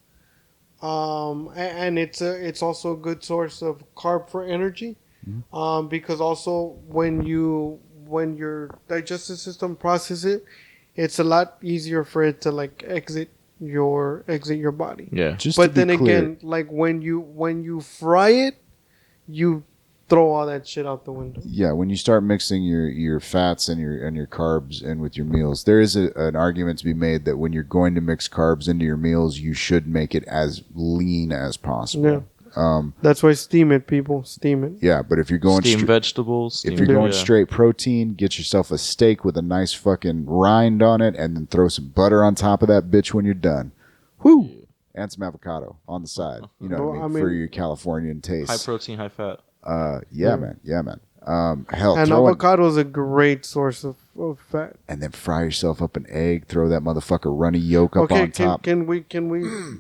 And it's also a good source of carb for energy. Because also when your digestive system processes it, it's a lot easier for it to like exit your body. Yeah. But then again, like when you fry it, you throw all that shit out the window. Yeah, when you start mixing your fats and your carbs in with your meals, there is an argument to be made that when you're going to mix carbs into your meals, you should make it as lean as possible. Yeah. That's why steam it, people. Steam it. Yeah, but if you're going steamed vegetables, if you're going straight protein, get yourself a steak with a nice fucking rind on it, and then throw some butter on top of that bitch when you're done. Whoo! And some avocado on the side. You know what I mean? For your Californian taste. high protein, high fat. Yeah, man. Hell, and avocado is a great source of fat. And then fry yourself up an egg. Throw that motherfucker runny yolk up on top. Can we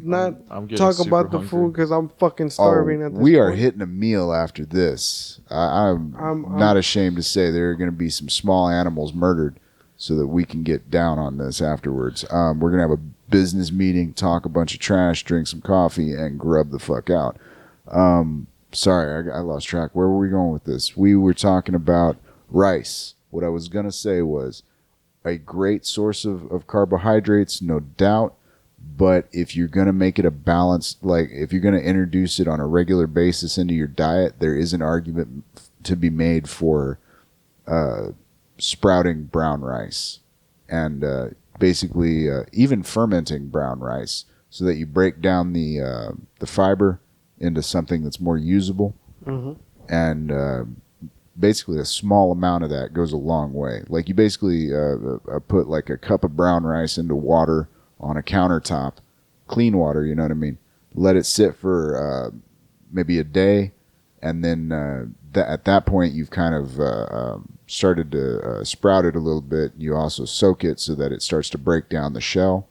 not I'm getting talk super about the hungry. food because I'm fucking starving at this we are point. hitting a meal after this. I'm not ashamed to say there are going to be some small animals murdered so that we can get down on this afterwards. We're going to have a business meeting, talk a bunch of trash, drink some coffee, and grub the fuck out. Sorry, I lost track. Where were we going with this? We were talking about rice. What I was going to say was a great source of carbohydrates, no doubt. But if you're going to make it a balanced, like if you're going to introduce it on a regular basis into your diet, there is an argument to be made for sprouting brown rice and basically even fermenting brown rice so that you break down the fiber into something that's more usable. And basically a small amount of that goes a long way. Like you basically put like a cup of brown rice into water on a countertop, clean water, you know what I mean? Let it sit for maybe a day, and then at that point you've kind of started to sprout it a little bit. You also soak it so that it starts to break down the shell,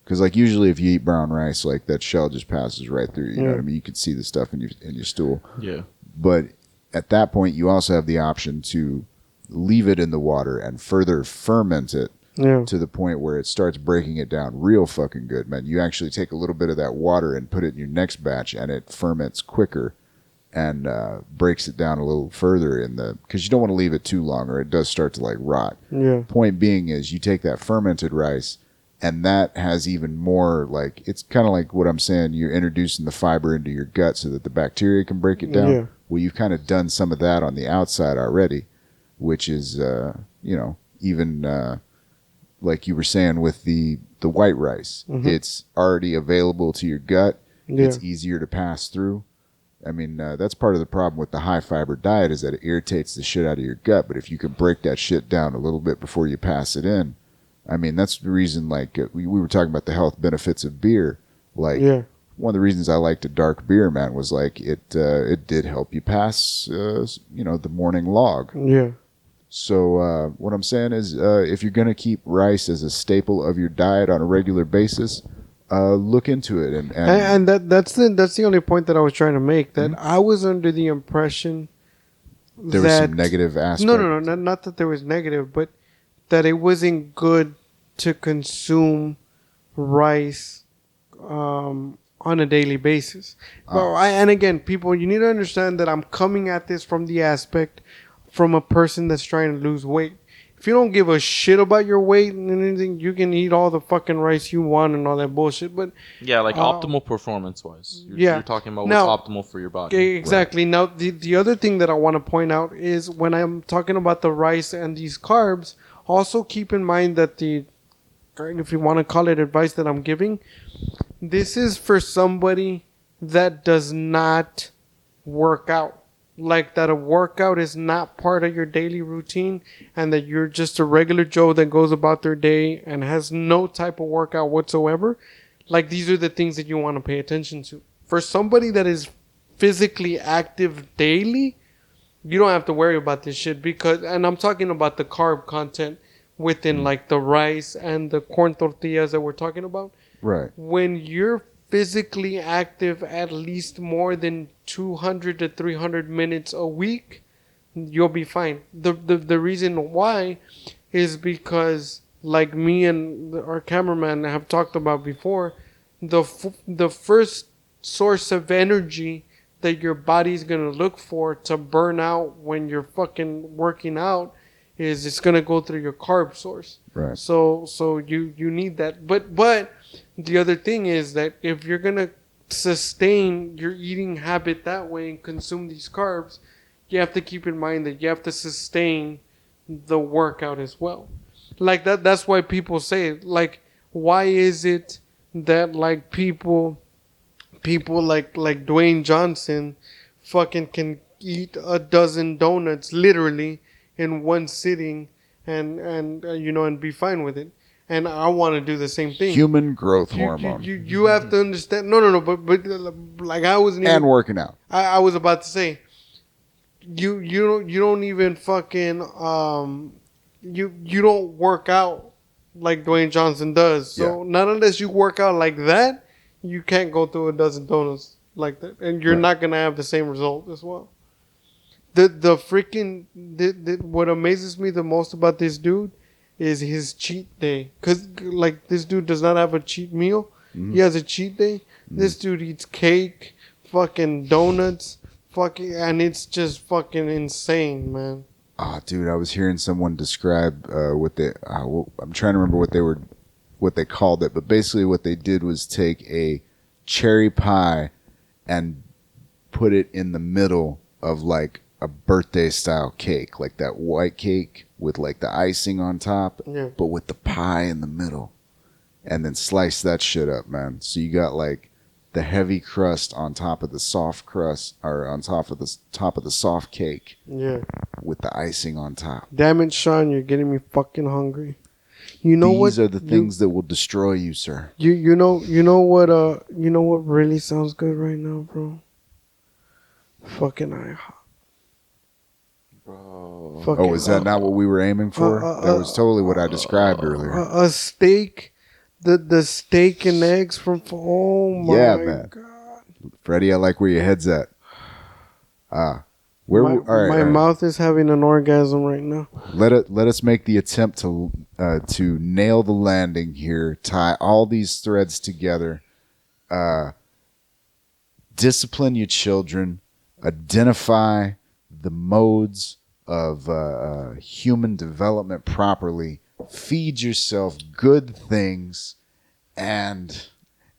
Because like usually if you eat brown rice, like that shell just passes right through. You know Yeah. what I mean? You can see the stuff in your stool. Yeah. But at that point, you also have the option to leave it in the water and further ferment it Yeah. to the point where it starts breaking it down real fucking good, man. You actually take a little bit of that water and put it in your next batch, and it ferments quicker and breaks it down a little further in the, because you don't want to leave it too long or it does start to like rot. Yeah. Point being is you take that fermented rice, and that has even more, like, it's kind of like what I'm saying, you're introducing the fiber into your gut so that the bacteria can break it down. Yeah. Well, you've kind of done some of that on the outside already, which is even like you were saying with the white rice, it's already available to your gut. Yeah. It's easier to pass through. I mean, that's part of the problem with the high fiber diet is that it irritates the shit out of your gut. But if you can break that shit down a little bit before you pass it in, I mean, that's the reason, like, we were talking about the health benefits of beer. Like, Yeah. one of the reasons I liked a dark beer, man, was like it did help you pass, the morning log. Yeah. So what I'm saying is, if you're gonna keep rice as a staple of your diet on a regular basis, look into it. And that's the only point that I was trying to make. That I was under the impression there was some negative aspect. No, not that there was negative, but that it wasn't good to consume rice on a daily basis. And again, people, you need to understand that I'm coming at this from the aspect from a person that's trying to lose weight. If you don't give a shit about your weight and anything, you can eat all the fucking rice you want and all that bullshit. But Yeah, like optimal performance wise. yeah. You're talking about Now, what's optimal for your body. exactly. Now, the other thing that I want to point out is when I'm talking about the rice and these carbs, also keep in mind that if you want to call it advice that I'm giving, this is for somebody that does not work out. Like that a workout is not part of your daily routine and that you're just a regular Joe that goes about their day and has no type of workout whatsoever. Like these are the things that you want to pay attention to. For somebody that is physically active daily, you don't have to worry about this shit and I'm talking about the carb content within like the rice and the corn tortillas that we're talking about. Right. When you're physically active at least more than 200 to 300 minutes a week, you'll be fine. The reason why is because, like me and our cameraman have talked about before, the first source of energy that your body's gonna look for to burn out when you're fucking working out is it's gonna go through your carb source. Right. So you need that. But the other thing is that if you're gonna sustain your eating habit that way and consume these carbs, you have to keep in mind that you have to sustain the workout as well. Like that's why people say, like, why is it that like people like Dwayne Johnson fucking can eat a dozen donuts literally in one sitting and be fine with it. And I want to do the same thing. Human growth hormone. You have to understand. No. But like I wasn't even, and working out. I was about to say, you don't even fucking you don't work out like Dwayne Johnson does. So not unless you work out like that, you can't go through a dozen donuts like that, and you're not gonna have the same result as well. The freaking what amazes me the most about this dude is his cheat day. Cause like this dude does not have a cheat meal. He has a cheat day. This dude eats cake, fucking donuts, and it's just fucking insane, man. Ah, dude, I was hearing someone describe I'm trying to remember what they called it, but basically what they did was take a cherry pie and put it in the middle of like a birthday style cake, like that white cake with like the icing on top, but with the pie in the middle, and then slice that shit up, man. So you got like the heavy crust on top of the soft crust, or on top of the soft cake, with the icing on top. Damn it, Sean, you're getting me fucking hungry. You know These are the things that will destroy you, sir. You know what really sounds good right now, bro? Fucking IHOP. Bro. Is that not what we were aiming for? That was totally what I described earlier. A steak the steak and eggs from. Oh my Yeah, man. god! Freddy, I like where your head's at. Where? My, All right, my all right. mouth is having an orgasm right now. Let us make the attempt to nail the landing here. Tie all these threads together. Discipline your children. Identify the modes of human development properly. Feed yourself good things, and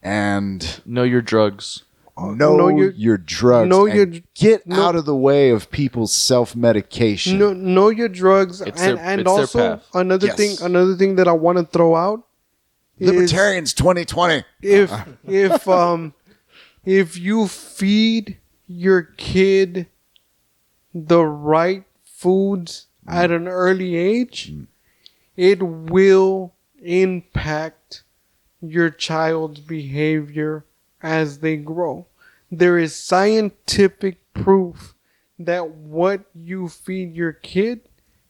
Know your drugs. know your drugs. know and your- get no- out of the way of people's self medication. Know your drugs, It's and their- it's also their path. another Yes. thing that I want to throw out is Libertarians 2020. if you feed your kid the right foods at an early age, it will impact your child's behavior as they grow. There is scientific proof that what you feed your kid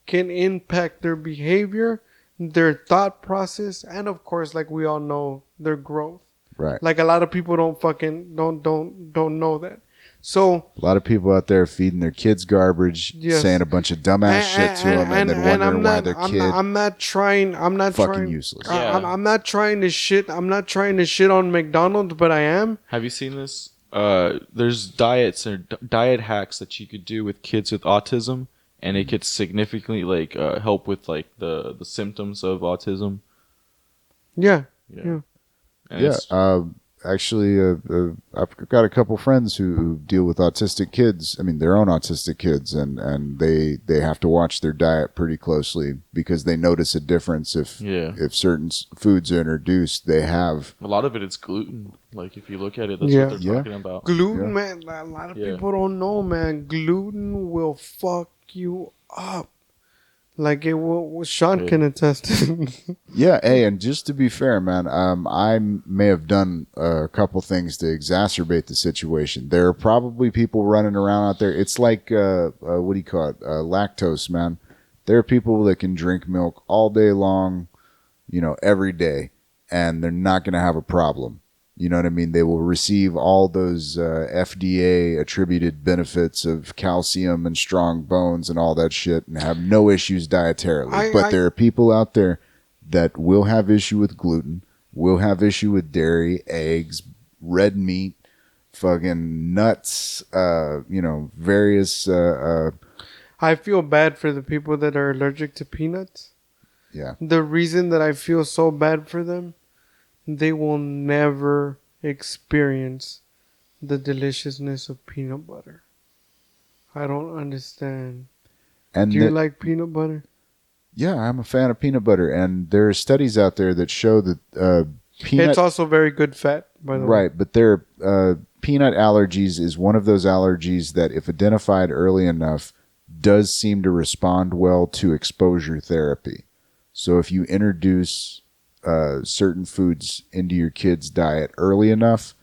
can impact their behavior, their thought process, and of course, like we all know, their growth. Right. Like a lot of people don't know that. So A lot of people out there feeding their kids garbage, Yes. saying a bunch of dumbass shit to them, and then wondering why their kid I'm not trying. fucking useless. Yeah. I'm not trying to shit. I'm not trying to shit on McDonald's, but I am. Have you seen this? There's diets or diet hacks that you could do with kids with autism, and it could significantly help with like the symptoms of autism. Yeah. Yeah. Yeah. And Yeah, it's- actually, I've got a couple friends who deal with autistic kids. I mean, their own autistic kids, and they have to watch their diet pretty closely because they notice a difference if Yeah. if certain foods are introduced. They have a lot of it is gluten. Like if you look at it, that's Yeah. what they're Yeah. talking about. Gluten, Yeah. man. A lot of Yeah. people don't know, man. Gluten will fuck you up. Like it will. Sean Yeah. can attest. Yeah, hey, and just to be fair, man, I may have done a couple things to exacerbate the situation. There are probably people running around out there. It's like, what do you call it? Lactose, man. There are people that can drink milk all day long, every day, and they're not going to have a problem. You know what I mean? They will receive all those FDA attributed benefits of calcium and strong bones and all that shit and have no issues dietarily. But there are people out there that will have issue with gluten, will have issue with dairy, eggs, red meat, fucking nuts, various, I feel bad for the people that are allergic to peanuts. yeah. The reason that I feel so bad for them, they will never experience the deliciousness of peanut butter. I don't understand. And Do you that- like peanut butter? yeah, I'm a fan of peanut butter. And there are studies out there that show that peanut... It's also very good fat, by the way. Right, but peanut allergies is one of those allergies that, if identified early enough, does seem to respond well to exposure therapy. So if you introduce certain foods into your kid's diet early enough,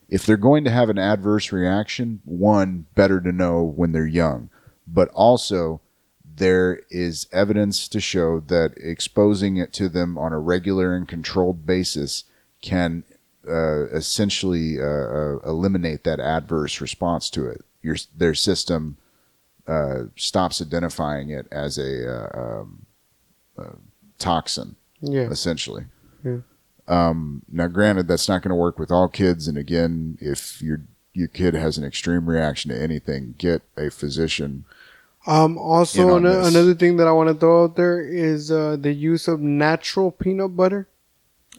if they're going to have an adverse reaction, one, better to know when they're young, but also there is evidence to show that exposing it to them on a regular and controlled basis can essentially eliminate that adverse response to it. Their system stops identifying it as a toxin, Yeah. essentially. Yeah. Now, granted, that's not going to work with all kids. And again, if your kid has an extreme reaction to anything, get a physician. Also, in on this. another thing that I want to throw out there is the use of natural peanut butter,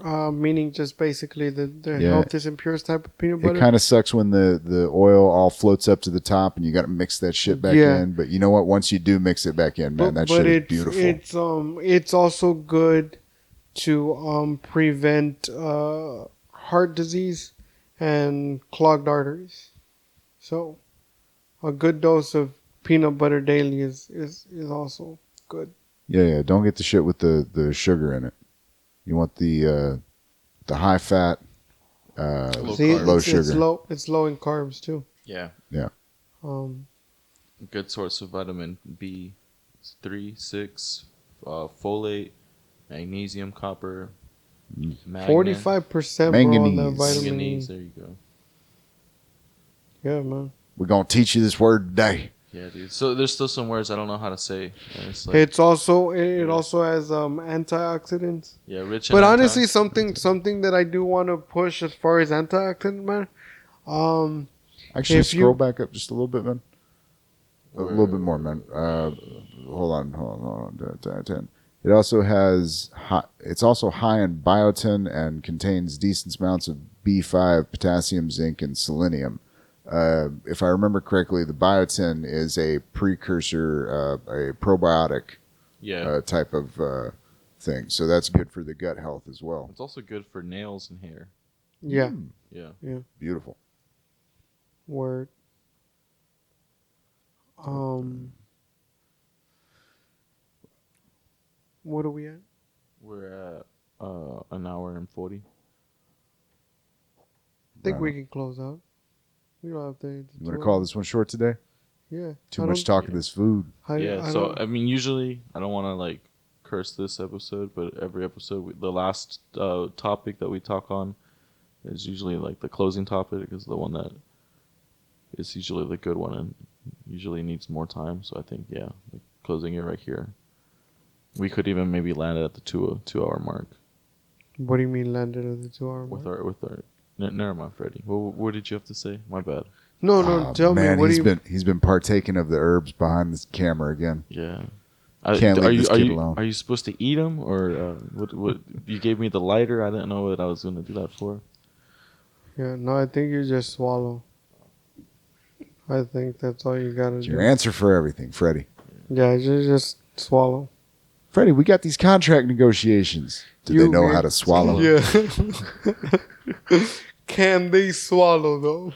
meaning just basically the Yeah. healthiest and purest type of peanut It butter. kind of sucks when the oil all floats up to the top and you got to mix that shit back Yeah. in. But you know what? Once you do mix it back in, man, that shit is beautiful. It's also good to prevent heart disease and clogged arteries. So a good dose of peanut butter daily is also good. Yeah. Don't get the shit with the sugar in it. You want the high fat, See, low it's sugar. it's low in carbs too. Yeah. Um, Good source of vitamin B3, 6, folate, magnesium, copper. Magna- 45%, bro, on that Manganese. vitamin E. Manganese. There you go. Yeah, man. We're gonna teach you this word today. Yeah, dude. So there's still some words I don't know how to say. And it's like, It also has antioxidants. yeah, rich. But in honestly, antioxidants. something that I do want to push as far as antioxidant, man. Actually, If you- scroll back up just a little bit, man. A Where- little bit more, man. Hold on. 10. It also has. It's also high in biotin and contains decent amounts of B5, potassium, zinc, and selenium. If I remember correctly, the biotin is a precursor, a probiotic Yeah. type of thing. So that's good for the gut health as well. It's also good for nails and hair. Yeah, Yeah. Beautiful. word. What are we at? We're at an hour and 40. I think Wow. we can close out. We don't have to. You want to call this one short today? Yeah. Too much talk of this food. So I mean, usually I don't want to like curse this episode, but every episode, the last topic that we talk on is usually like the closing topic, is the one that is usually the good one and usually needs more time. So I think like closing it right here. We could even maybe land it at the 2 hour mark What do you mean landed at the 2 hour with mark? our. Never mind, Freddy. What did you have to say? My bad. No, Oh, tell man, me. What do he's been partaking of the herbs behind this camera again. Yeah. Can't leave this kid alone. Are you supposed to eat them or what? You gave me the lighter. I didn't know what I was going to do that for. Yeah, no, I think you just swallow. I think that's all you gotta It's do. your answer for everything, Freddie. Yeah, just swallow. Freddie, we got these contract negotiations. Do they know how to swallow? Yeah. Can they swallow though?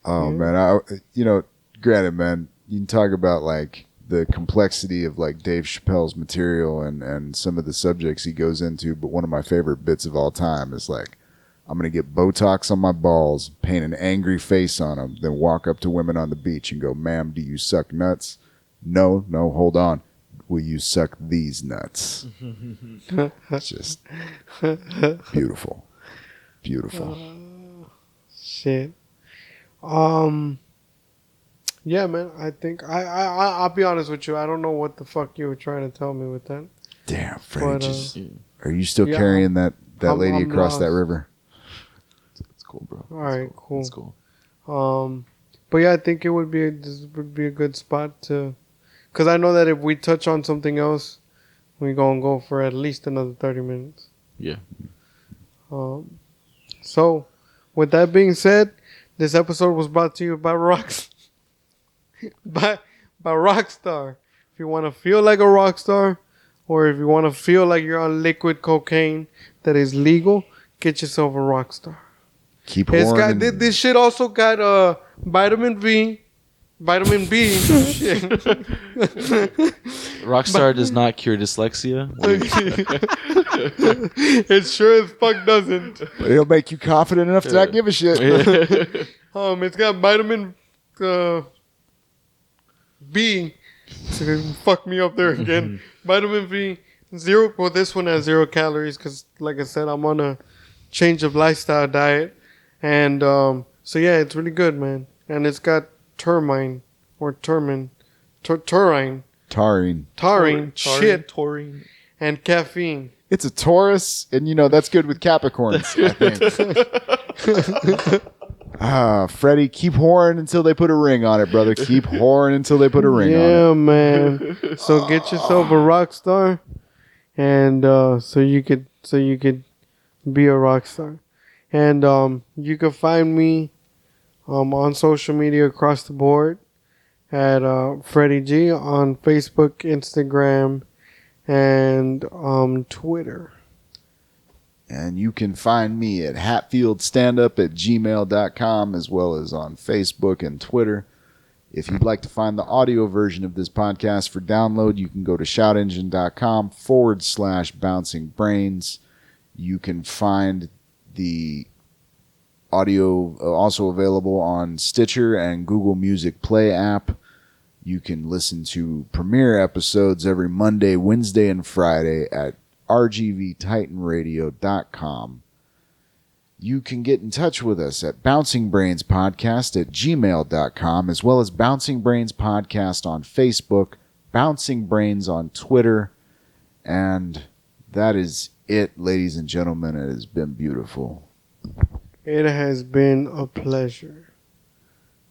Oh Yeah. man, granted, man, you can talk about like the complexity of like Dave Chappelle's material and some of the subjects he goes into, but one of my favorite bits of all time is like, I'm gonna get Botox on my balls, paint an angry face on them, then walk up to women on the beach and go, "Ma'am, do you suck nuts?" No, hold on. Will you suck these nuts? It's just beautiful. Shit. Yeah, man. I think I'll be honest with you. I don't know what the fuck you were trying to tell me with that. Damn, Freddie, But, are you still yeah, carrying that lady I'm across that lost. river? It's cool, bro. All right, cool. It's cool. But yeah, I think this would be a good spot to, because I know that if we touch on something else, we gonna go for at least another 30 minutes. Yeah. So, with that being said, this episode was brought to you by by Rockstar. If you want to feel like a rock star, or if you want to feel like you're on liquid cocaine that is legal, get yourself a Rockstar. Keep It's whoring got and- this shit also got vitamin B. Shit. Rockstar does not cure dyslexia. It sure as fuck doesn't. But it'll make you confident enough to not give a shit. It's got vitamin B. So fuck me up there again. Vitamin B, 0. Well, this one has 0 calories because, like I said, I'm on a change of lifestyle diet, and so yeah, it's really good, man. And it's got taurine, shit, Taurine. and caffeine. It's a Taurus, and that's good with Capricorns, I think. Freddie, keep whoring until they put a ring on it, brother. Keep whoring until they put a ring on it. Yeah, man. So get yourself a rock star, and so you could be a rock star, and you can find me on social media across the board at Freddy G on Facebook, Instagram, and Twitter. And you can find me at hatfieldstandup@gmail.com, as well as on Facebook and Twitter. If you'd like to find the audio version of this podcast for download, you can go to shoutengine.com/bouncing brains. You can find the audio also available on Stitcher and Google Music Play app. You can listen to premiere episodes every Monday, Wednesday, and Friday at rgvtitanradio.com. You can get in touch with us at bouncingbrainspodcast@gmail.com, as well as Bouncing Brains Podcast on Facebook, Bouncing Brains on Twitter, and that is it, ladies and gentlemen. It has been beautiful. It has been a pleasure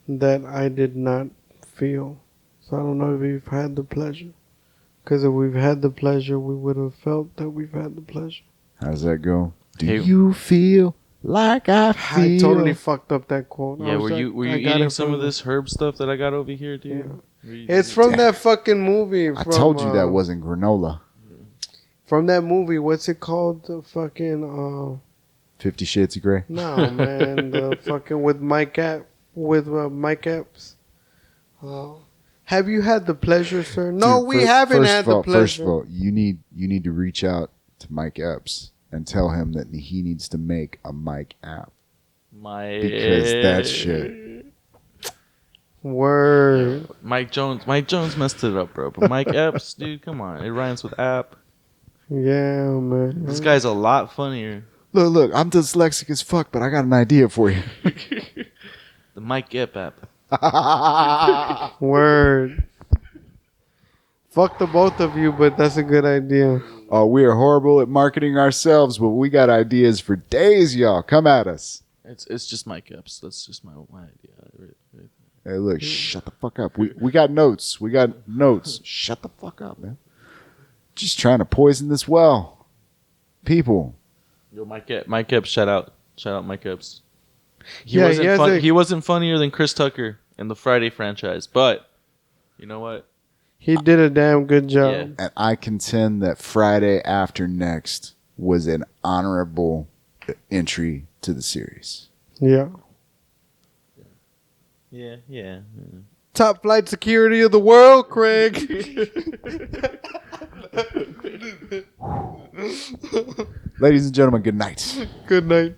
that I did not feel. So I don't know if we've had the pleasure. Because if we've had the pleasure, we would have felt that we've had the pleasure. How does that go? Do Hey. you feel like I feel? I totally fucked up that quote. Yeah, were you eating some of this herb stuff that I got over here, dude? Yeah. It's from that fucking movie. I told you that wasn't granola. From that movie, what's it called? The fucking 50 Shades of Grey. no man, the fucking with Mike Epps. Have you had the pleasure, sir? No, Dude, we haven't had the pleasure. First of all, you need to reach out to Mike Epps and tell him that he needs to make a Mike app, because that shit. Word. Mike Jones messed it up, bro. But Mike Epps, dude, come on. It rhymes with app. Yeah, man. This guy's a lot funnier. Look, I'm dyslexic as fuck, but I got an idea for you. The Mike Ep app. Word. Fuck the both of you, but that's a good idea. Oh, we are horrible at marketing ourselves, but we got ideas for days, y'all. Come at us. It's just Mike Epps. That's just my idea. Hey, look, shut the fuck up. We got notes. Shut the fuck up, man. Just trying to poison this well. People. Yo, Mike Epps, shout out Mike Epps. He wasn't funnier than Chris Tucker in the Friday franchise, but you know what? He did a damn good job. Yeah. And I contend that Friday After Next was an honorable entry to the series. Yeah. Yeah. Top flight security of the world, Craig. Ladies and gentlemen, good night. Good night.